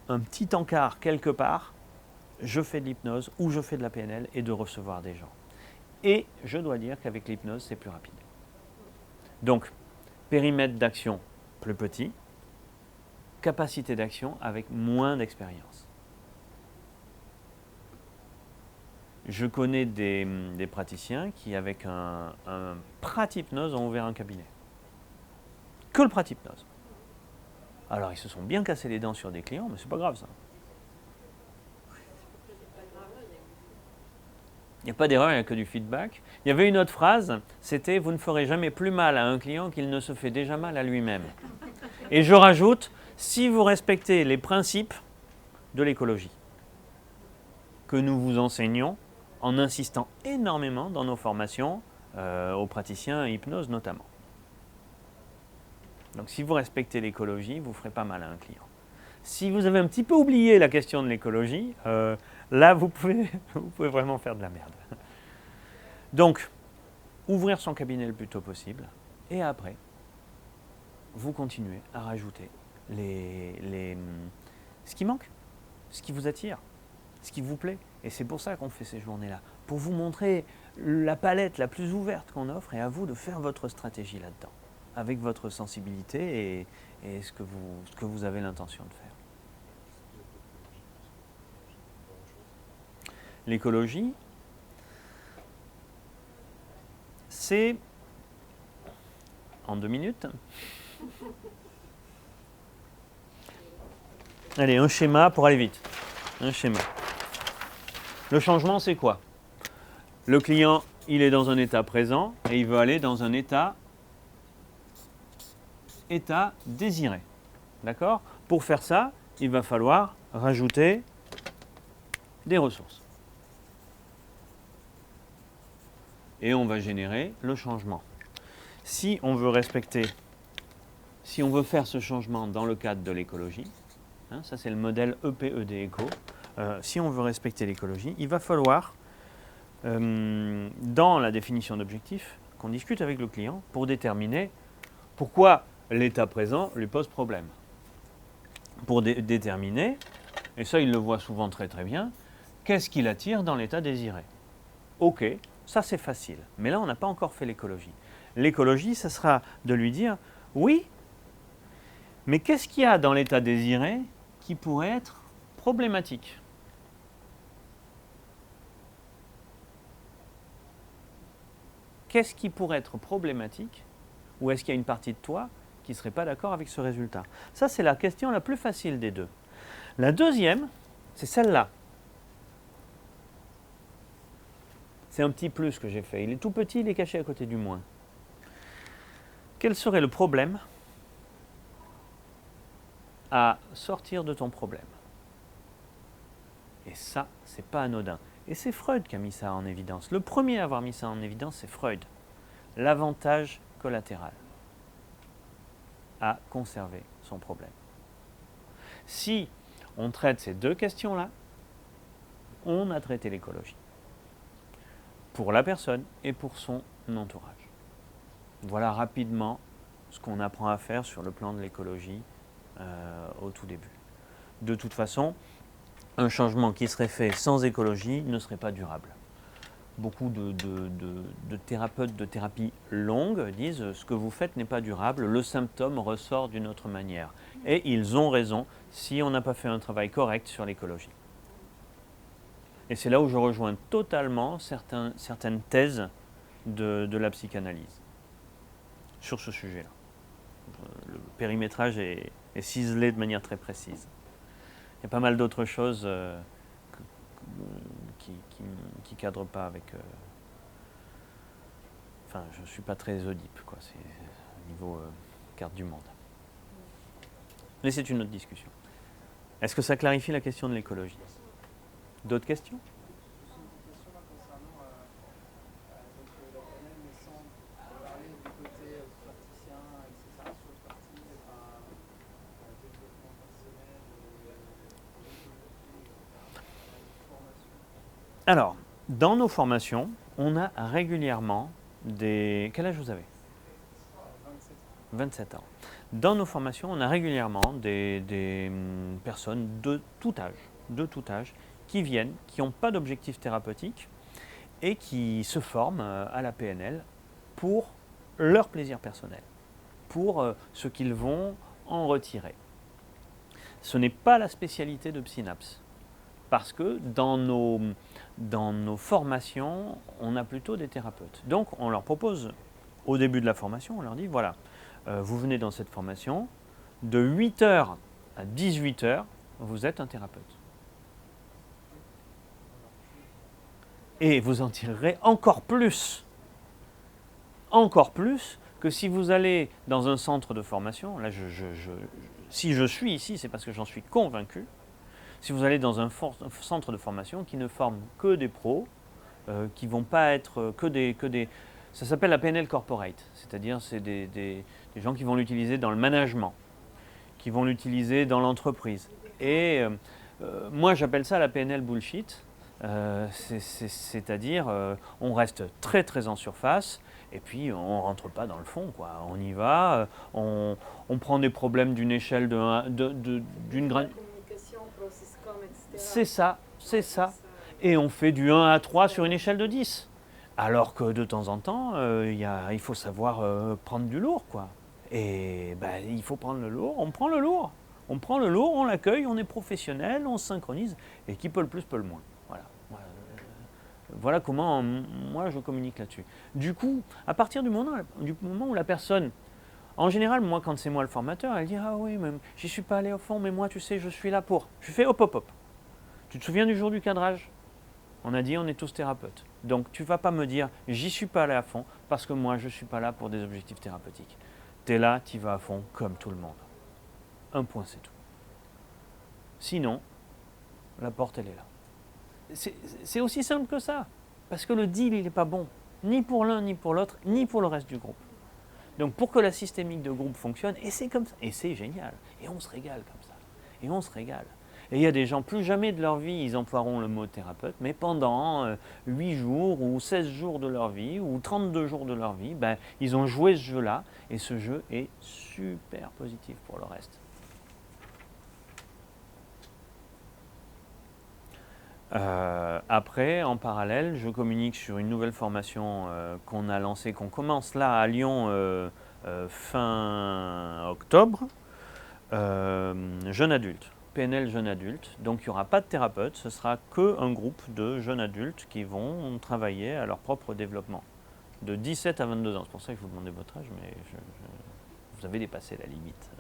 [SPEAKER 1] un petit encart quelque part, je fais de l'hypnose ou je fais de la PNL, et de recevoir des gens. Et je dois dire qu'avec l'hypnose, c'est plus rapide. Donc, périmètre d'action plus petit, capacité d'action avec moins d'expérience. Je connais des praticiens qui, avec un prat-hypnose, ont ouvert un cabinet. Que le prat-hypnose. Alors, ils se sont bien cassés les dents sur des clients, mais c'est pas grave ça. Il n'y a pas d'erreur, il n'y a que du feedback. Il y avait une autre phrase, c'était « Vous ne ferez jamais plus mal à un client qu'il ne se fait déjà mal à lui-même ». Et je rajoute, si vous respectez les principes de l'écologie, que nous vous enseignons en insistant énormément dans nos formations, aux praticiens hypnose notamment. Donc si vous respectez l'écologie, vous ne ferez pas mal à un client. Si vous avez un petit peu oublié la question de l'écologie, là vous pouvez vraiment faire de la merde. Donc, ouvrir son cabinet le plus tôt possible, et après, vous continuez à rajouter ce qui manque, ce qui vous attire, ce qui vous plaît. Et c'est pour ça qu'on fait ces journées-là, pour vous montrer la palette la plus ouverte qu'on offre, et à vous de faire votre stratégie là-dedans, avec votre sensibilité et ce que vous avez l'intention de faire. L'écologie, c'est, en 2 minutes, allez, un schéma pour aller vite. Un schéma. Le changement, c'est quoi? Le client, il est dans un état présent et il veut aller dans un état désiré. D'accord? Pour faire ça, il va falloir rajouter des ressources. Et on va générer le changement. Si on veut faire ce changement dans le cadre de l'écologie, ça c'est le modèle EPED Eco, si on veut respecter l'écologie, il va falloir, dans la définition d'objectif, qu'on discute avec le client pour déterminer pourquoi l'état présent lui pose problème. Pour déterminer, et ça il le voit souvent très très bien, qu'est-ce qui l'attire dans l'état désiré? Ok, ça c'est facile, mais là on n'a pas encore fait l'écologie. L'écologie, ça sera de lui dire, oui, mais qu'est-ce qu'il y a dans l'état désiré qui pourrait être problématique? Qu'est-ce qui pourrait être problématique? Ou est-ce qu'il y a une partie de toi qui ne serait pas d'accord avec ce résultat? Ça, c'est la question la plus facile des deux. La deuxième, c'est celle-là. C'est un petit plus que j'ai fait. Il est tout petit, il est caché à côté du moins. Quel serait le problème à sortir de ton problème? Et ça, c'est pas anodin. Et c'est Freud qui a mis ça en évidence. Le premier à avoir mis ça en évidence, c'est Freud. L'avantage collatéral à conserver son problème. Si on traite ces deux questions-là, on a traité l'écologie. Pour la personne et pour son entourage. Voilà rapidement ce qu'on apprend à faire sur le plan de l'écologie au tout début. De toute façon, un changement qui serait fait sans écologie ne serait pas durable. Beaucoup de thérapeutes de thérapie longue disent ce que vous faites n'est pas durable, le symptôme ressort d'une autre manière. Et ils ont raison si on n'a pas fait un travail correct sur l'écologie. Et c'est là où je rejoins totalement certaines thèses de la psychanalyse sur ce sujet-là. Le périmétrage est ciselé de manière très précise. Il y a pas mal d'autres choses qui ne cadrent pas avec... Enfin, je ne suis pas très Oedipe, quoi. C'est au niveau carte du monde. Mais c'est une autre discussion. Est-ce que ça clarifie la question de l'écologie? D'autres questions? Alors, dans nos formations, on a régulièrement Quel âge vous avez? 27 ans. Dans nos formations, on a régulièrement des personnes de tout âge, qui viennent, qui n'ont pas d'objectif thérapeutique et qui se forment à la PNL pour leur plaisir personnel, pour ce qu'ils vont en retirer. Ce n'est pas la spécialité de Psynaps, parce que dans nos formations, on a plutôt des thérapeutes. Donc on leur propose, au début de la formation, on leur dit, voilà, vous venez dans cette formation, de 8h à 18h, vous êtes un thérapeute. Et vous en tirerez encore plus que si vous allez dans un centre de formation. Là, si je suis ici, c'est parce que j'en suis convaincu. Si vous allez dans un centre de formation qui ne forme que des pros, qui ne vont pas être que des... Ça s'appelle la PNL Corporate, c'est-à-dire c'est des gens qui vont l'utiliser dans le management, qui vont l'utiliser dans l'entreprise. Et moi, j'appelle ça la PNL bullshit. C'est-à-dire on reste très très en surface et puis on rentre pas dans le fond, quoi. On y va, on prend des problèmes d'une échelle d'une grande... C'est ça. Et on fait du 1 à 3 sur une échelle de 10. Alors que de temps en temps, il faut savoir prendre du lourd, quoi. Et il faut prendre le lourd, on prend le lourd. On prend le lourd, on l'accueille, on est professionnel, on se synchronise, et qui peut le plus peut le moins. Voilà comment moi je communique là-dessus. Du coup, à partir du moment où la personne, en général, moi quand c'est moi le formateur, elle dit ah oui, mais j'y suis pas allé au fond, mais moi tu sais, je suis là pour. Je fais hop. Tu te souviens du jour du cadrage? On a dit on est tous thérapeutes. Donc tu vas pas me dire j'y suis pas allé à fond parce que moi je suis pas là pour des objectifs thérapeutiques. Tu es là, tu vas à fond comme tout le monde. Un point, c'est tout. Sinon, la porte elle est là. C'est aussi simple que ça, parce que le deal, il n'est pas bon, ni pour l'un, ni pour l'autre, ni pour le reste du groupe. Donc pour que la systémique de groupe fonctionne, et c'est comme ça, et c'est génial, et on se régale comme ça, et on se régale. Et il y a des gens, plus jamais de leur vie, ils emploieront le mot thérapeute, mais pendant 8 jours, ou 16 jours de leur vie, ou 32 jours de leur vie, ils ont joué ce jeu-là, et ce jeu est super positif pour le reste. Après, en parallèle, je communique sur une nouvelle formation qu'on a lancée, qu'on commence là à Lyon fin octobre, jeunes adultes, PNL jeunes adultes. Donc il n'y aura pas de thérapeute, ce sera qu'un groupe de jeunes adultes qui vont travailler à leur propre développement, de 17 à 22 ans. C'est pour ça que je vous demandais votre âge, mais vous avez dépassé la limite.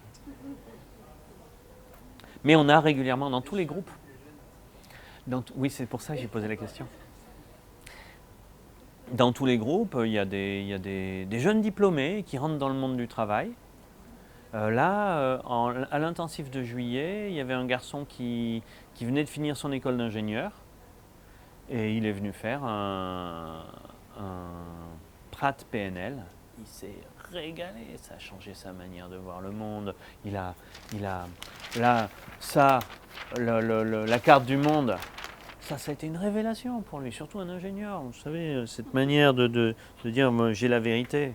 [SPEAKER 1] Mais on a régulièrement dans tous les groupes. Oui, c'est pour ça que j'ai posé la question. Dans tous les groupes, il y a des jeunes diplômés qui rentrent dans le monde du travail. À l'intensif de juillet, il y avait un garçon qui venait de finir son école d'ingénieur et il est venu faire un Prat PNL. Il s'est régalé, ça a changé sa manière de voir le monde. Il a là, ça, la carte du monde. Ça a été une révélation pour lui, surtout un ingénieur. Vous savez, cette manière de dire moi, j'ai la vérité.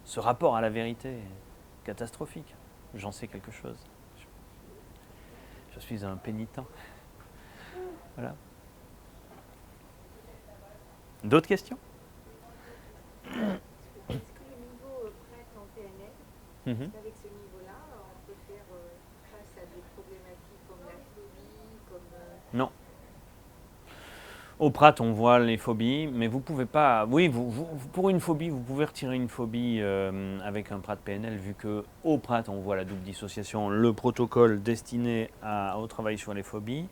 [SPEAKER 1] Ce rapport à la vérité est catastrophique. J'en sais quelque chose. Je suis un pénitent. Voilà. D'autres questions?
[SPEAKER 3] Est-ce que le niveau prête en PNL, avec ce niveau-là, on peut faire face à des problématiques comme la phobie, comme...
[SPEAKER 1] Non. Au Prat, on voit les phobies, mais vous pouvez pas... Oui, pour une phobie, vous pouvez retirer une phobie avec un Prat PNL, vu qu'au Prat, on voit la double dissociation, le protocole destiné au travail sur les phobies.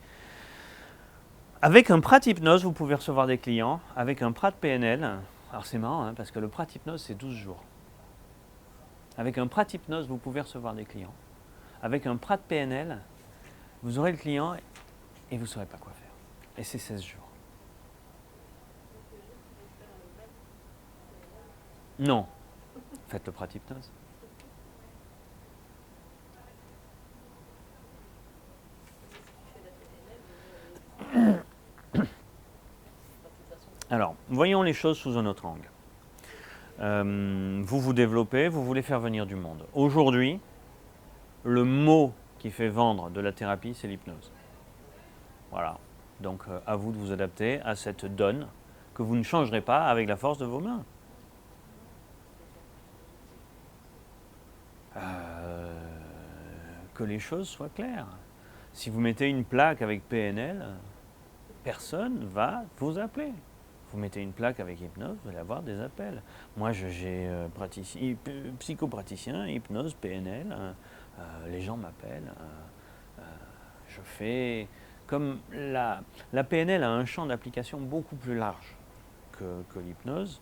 [SPEAKER 1] Avec un Prat hypnose, vous pouvez recevoir des clients. Avec un Prat PNL, alors c'est marrant, parce que le Prat hypnose, c'est 12 jours. Avec un Prat hypnose, vous pouvez recevoir des clients. Avec un Prat PNL, vous aurez le client et vous ne saurez pas quoi faire. Et c'est 16 jours. Non. Faites le Prat hypnose. Alors, voyons les choses sous un autre angle. Vous vous développez, vous voulez faire venir du monde. Aujourd'hui, le mot qui fait vendre de la thérapie, c'est l'hypnose. Voilà. Donc à vous de vous adapter à cette donne que vous ne changerez pas avec la force de vos mains. Que les choses soient claires. Si vous mettez une plaque avec PNL, personne va vous appeler. Vous mettez une plaque avec hypnose, vous allez avoir des appels. Moi, j'ai psychopraticien, hypnose, PNL, les gens m'appellent. Je fais... Comme la PNL a un champ d'application beaucoup plus large que l'hypnose,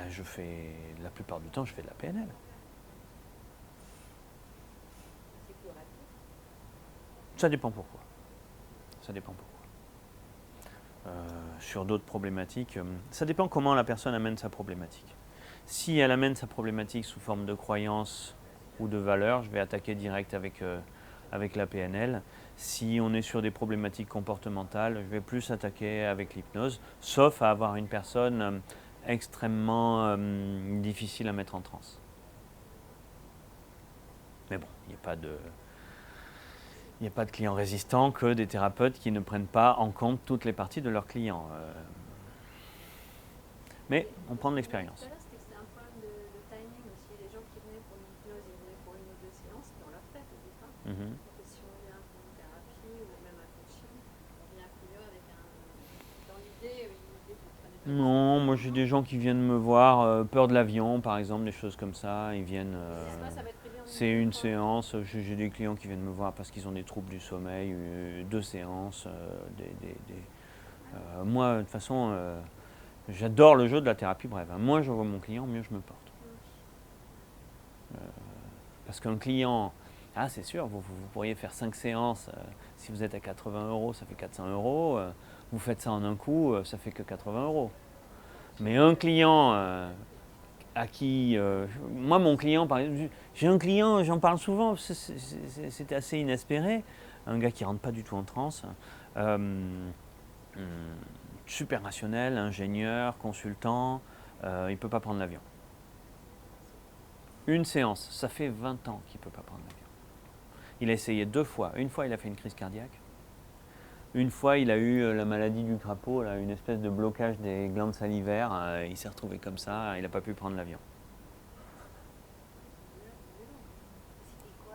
[SPEAKER 1] je fais, la plupart du temps, je fais de la PNL.
[SPEAKER 3] C'est plus rapide.
[SPEAKER 1] Ça dépend pourquoi. Ça dépend pourquoi. Sur d'autres problématiques, ça dépend comment la personne amène sa problématique. Si elle amène sa problématique sous forme de croyance ou de valeur, je vais attaquer direct avec la PNL. Si on est sur des problématiques comportementales, je vais plus attaquer avec l'hypnose, sauf à avoir une personne extrêmement difficile à mettre en transe. Mais bon, il n'y a pas de clients résistants que des thérapeutes qui ne prennent pas en compte toutes les parties de leurs clients. Mais on prend de l'expérience.
[SPEAKER 4] Tout à l'heure, c'était un problème de timing aussi. Les gens qui venaient pour l'hypnose, ils venaient pour une ou deux séances, puis on leur fait au départ.
[SPEAKER 1] Mhm.
[SPEAKER 4] Donc, si on vient pour une thérapie ou même un coaching, on vient plutôt avec dans l'idée, une idée que vous prenez pas.
[SPEAKER 1] Non, moi j'ai des gens qui viennent me voir, peur de l'avion par exemple, des choses comme ça. Ils viennent.
[SPEAKER 4] Ça va être prévu en
[SPEAKER 1] C'est une séance. J'ai des clients qui viennent me voir parce qu'ils ont des troubles du sommeil, 2 séances. Moi, de toute façon, j'adore le jeu de la thérapie brève. Moins je vois mon client, mieux je me porte. Parce qu'un client, c'est sûr, vous pourriez faire 5 séances. Si vous êtes à 80 €, ça fait 400 €. Vous faites ça en un coup, ça fait que 80 €. Mais un client à qui... moi, mon client, par exemple, j'ai un client, j'en parle souvent, c'était assez inespéré. Un gars qui ne rentre pas du tout en transe. Super rationnel, ingénieur, consultant, il ne peut pas prendre l'avion. Une séance, ça fait 20 ans qu'il ne peut pas prendre l'avion. Il a essayé 2 fois. Une fois, il a fait une crise cardiaque. Une fois, il a eu la maladie du crapaud, là, une espèce de blocage des glandes salivaires. Il s'est retrouvé comme ça, il n'a pas pu prendre l'avion.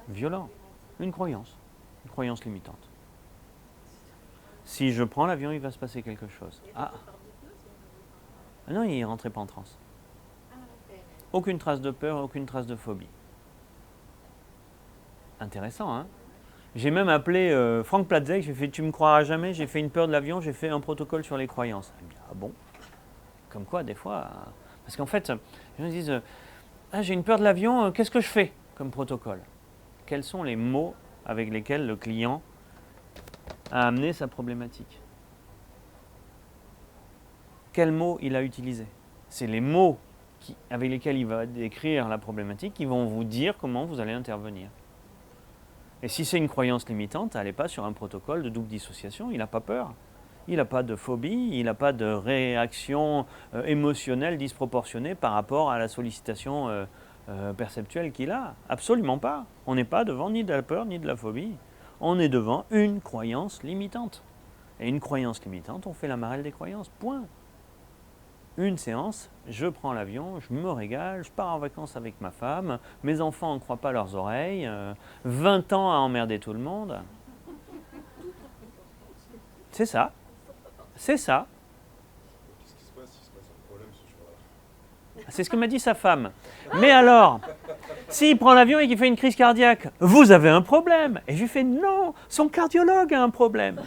[SPEAKER 1] Violent. Une croyance limitante. Si je prends l'avion, il va se passer quelque chose. Non, il ne rentrait pas en transe. Aucune trace de peur, aucune trace de phobie. Intéressant, hein? J'ai même appelé Franck Platzek, j'ai fait « Tu me croiras jamais, j'ai fait une peur de l'avion, j'ai fait un protocole sur les croyances. » Il me dit « Ah bon ?» Comme quoi, des fois... Parce qu'en fait, ils me disent « j'ai une peur de l'avion, qu'est-ce que je fais comme protocole ?» Quels sont les mots avec lesquels le client a amené sa problématique? Quels mots il a utilisés? C'est les mots avec lesquels il va décrire la problématique qui vont vous dire comment vous allez intervenir. Et si c'est une croyance limitante, elle n'est pas sur un protocole de double dissociation, il n'a pas peur. Il n'a pas de phobie, il n'a pas de réaction émotionnelle disproportionnée par rapport à la sollicitation perceptuelle qu'il a. Absolument pas. On n'est pas devant ni de la peur ni de la phobie. On est devant une croyance limitante. Et une croyance limitante, on fait la marelle des croyances. Point. Une séance, je prends l'avion, je me régale, je pars en vacances avec ma femme, mes enfants n'en croient pas leurs oreilles, 20 ans à emmerder tout le monde. C'est ça. C'est ça.
[SPEAKER 5] Qu'est-ce qui se passe s'il se passe un problème ce jour-là?
[SPEAKER 1] C'est ce que m'a dit sa femme. Mais alors, s'il prend l'avion et qu'il fait une crise cardiaque, vous avez un problème. Et je lui fais non, son cardiologue a un problème.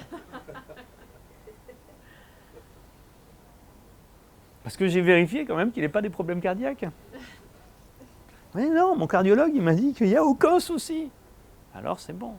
[SPEAKER 1] Parce que j'ai vérifié quand même qu'il n'ait pas des problèmes cardiaques. Mais non, mon cardiologue, il m'a dit qu'il n'y a aucun souci. Alors c'est bon.